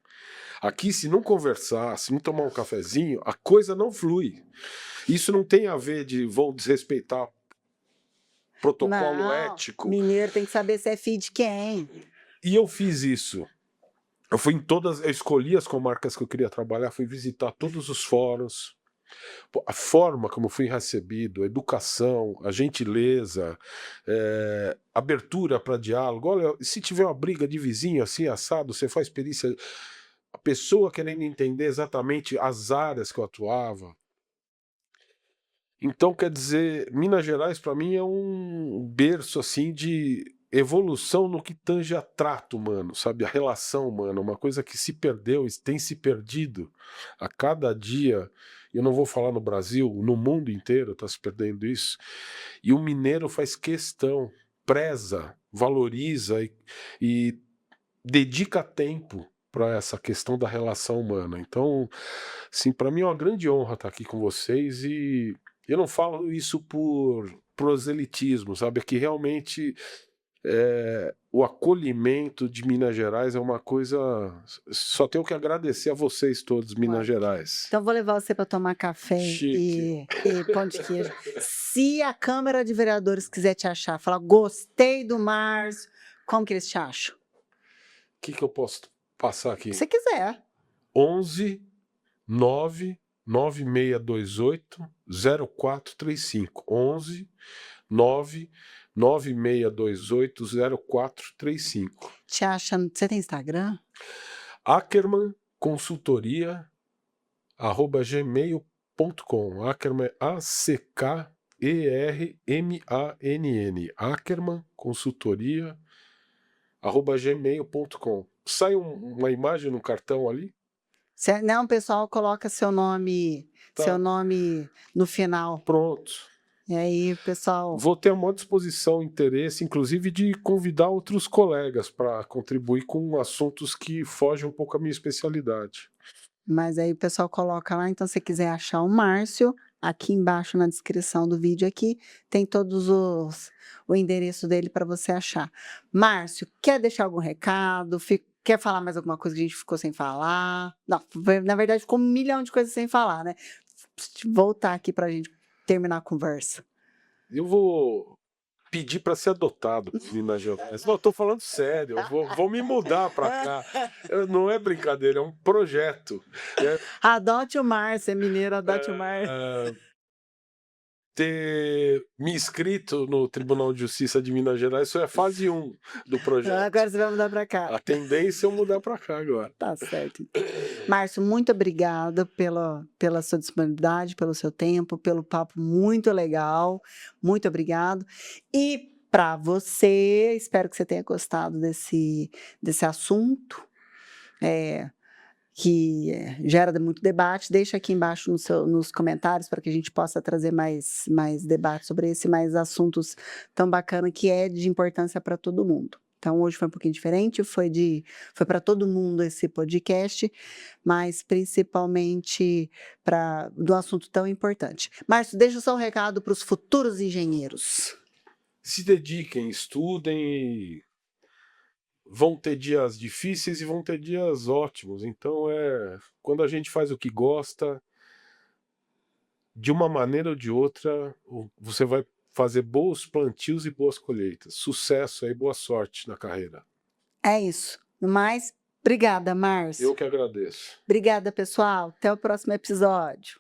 S2: Aqui, se não conversar, se não tomar um cafezinho, a coisa não flui. Isso não tem a ver de vão desrespeitar. protocolo
S1: Não,
S2: ético.
S1: mineiro tem que saber se é filho de quem.
S2: E eu fiz isso. Eu fui em todas, eu escolhi as comarcas que eu queria trabalhar, fui visitar todos os fóruns. Pô, a forma como fui recebido, a educação, a gentileza, abertura para diálogo. Olha, se tiver uma briga de vizinho assim, assado, você faz perícia. A pessoa querendo entender exatamente as áreas que eu atuava. Então, quer dizer, Minas Gerais para mim é um berço assim de evolução no que tange a trato humano, sabe? A relação humana, uma coisa que se perdeu, tem se perdido a cada dia. Eu não vou falar no Brasil, no mundo inteiro está se perdendo isso. E o mineiro faz questão, preza, valoriza e dedica tempo para essa questão da relação humana. Então, sim, para mim é uma grande honra estar aqui com vocês e eu não falo isso por proselitismo, sabe? É que realmente o acolhimento de Minas Gerais é uma coisa. Só tenho que agradecer a vocês todos, Minas Gerais.
S1: Então vou levar você para tomar café
S2: Chique.
S1: e pão de queijo. Se a Câmara de Vereadores quiser te achar, falar gostei do Márcio, como que eles te acham?
S2: O que eu posso passar aqui?
S1: Se você quiser.
S2: 11 9 9628 0435. 11 9 9628 0435.
S1: Te acha. Você tem Instagram?
S2: Ackermann Consultoria @gmail.com. Ackermann é ACKERMANN. Ackermann Consultoria @gmail.com. Sai uma imagem no cartão ali?
S1: Não, o pessoal coloca seu nome
S2: Tá.
S1: no final.
S2: Pronto.
S1: E aí, pessoal.
S2: Vou ter a maior disposição, interesse, inclusive de convidar outros colegas para contribuir com assuntos que fogem um pouco à minha especialidade.
S1: Mas aí o pessoal coloca lá, então se você quiser achar o Márcio, aqui embaixo na descrição do vídeo aqui, tem todos o endereço dele para você achar. Márcio, quer deixar algum recado? Quer falar mais alguma coisa que a gente ficou sem falar? Não, na verdade ficou 1 milhão de coisas sem falar, né? Voltar aqui para a gente terminar a conversa.
S2: Eu vou pedir para ser adotado por Minas Gerais. Não, eu tô falando sério, eu vou me mudar para cá. Não é brincadeira, é um projeto.
S1: Adote o Márcio, é mineiro, adote o Márcio.
S2: Ter me inscrito no Tribunal de Justiça de Minas Gerais, isso é fase 1 do projeto.
S1: Agora você vai mudar para cá.
S2: A tendência é eu mudar para cá agora.
S1: Tá certo. Márcio, muito obrigada pela sua disponibilidade, pelo seu tempo, pelo papo muito legal. Muito obrigado. E para você, espero que você tenha gostado desse assunto, que gera muito debate. Deixa aqui embaixo nos comentários para que a gente possa trazer mais debate sobre mais assuntos tão bacanas que é de importância para todo mundo. Então, hoje foi um pouquinho diferente, foi para todo mundo esse podcast, mas principalmente do assunto tão importante. Márcio, deixa só um recado para os futuros engenheiros.
S2: Se dediquem, estudem e vão ter dias difíceis e vão ter dias ótimos. Então, quando a gente faz o que gosta, de uma maneira ou de outra, você vai fazer bons plantios e boas colheitas. Sucesso aí, boa sorte na carreira.
S1: É isso. Mas, obrigada, Márcio.
S2: Eu que agradeço.
S1: Obrigada, pessoal. Até o próximo episódio.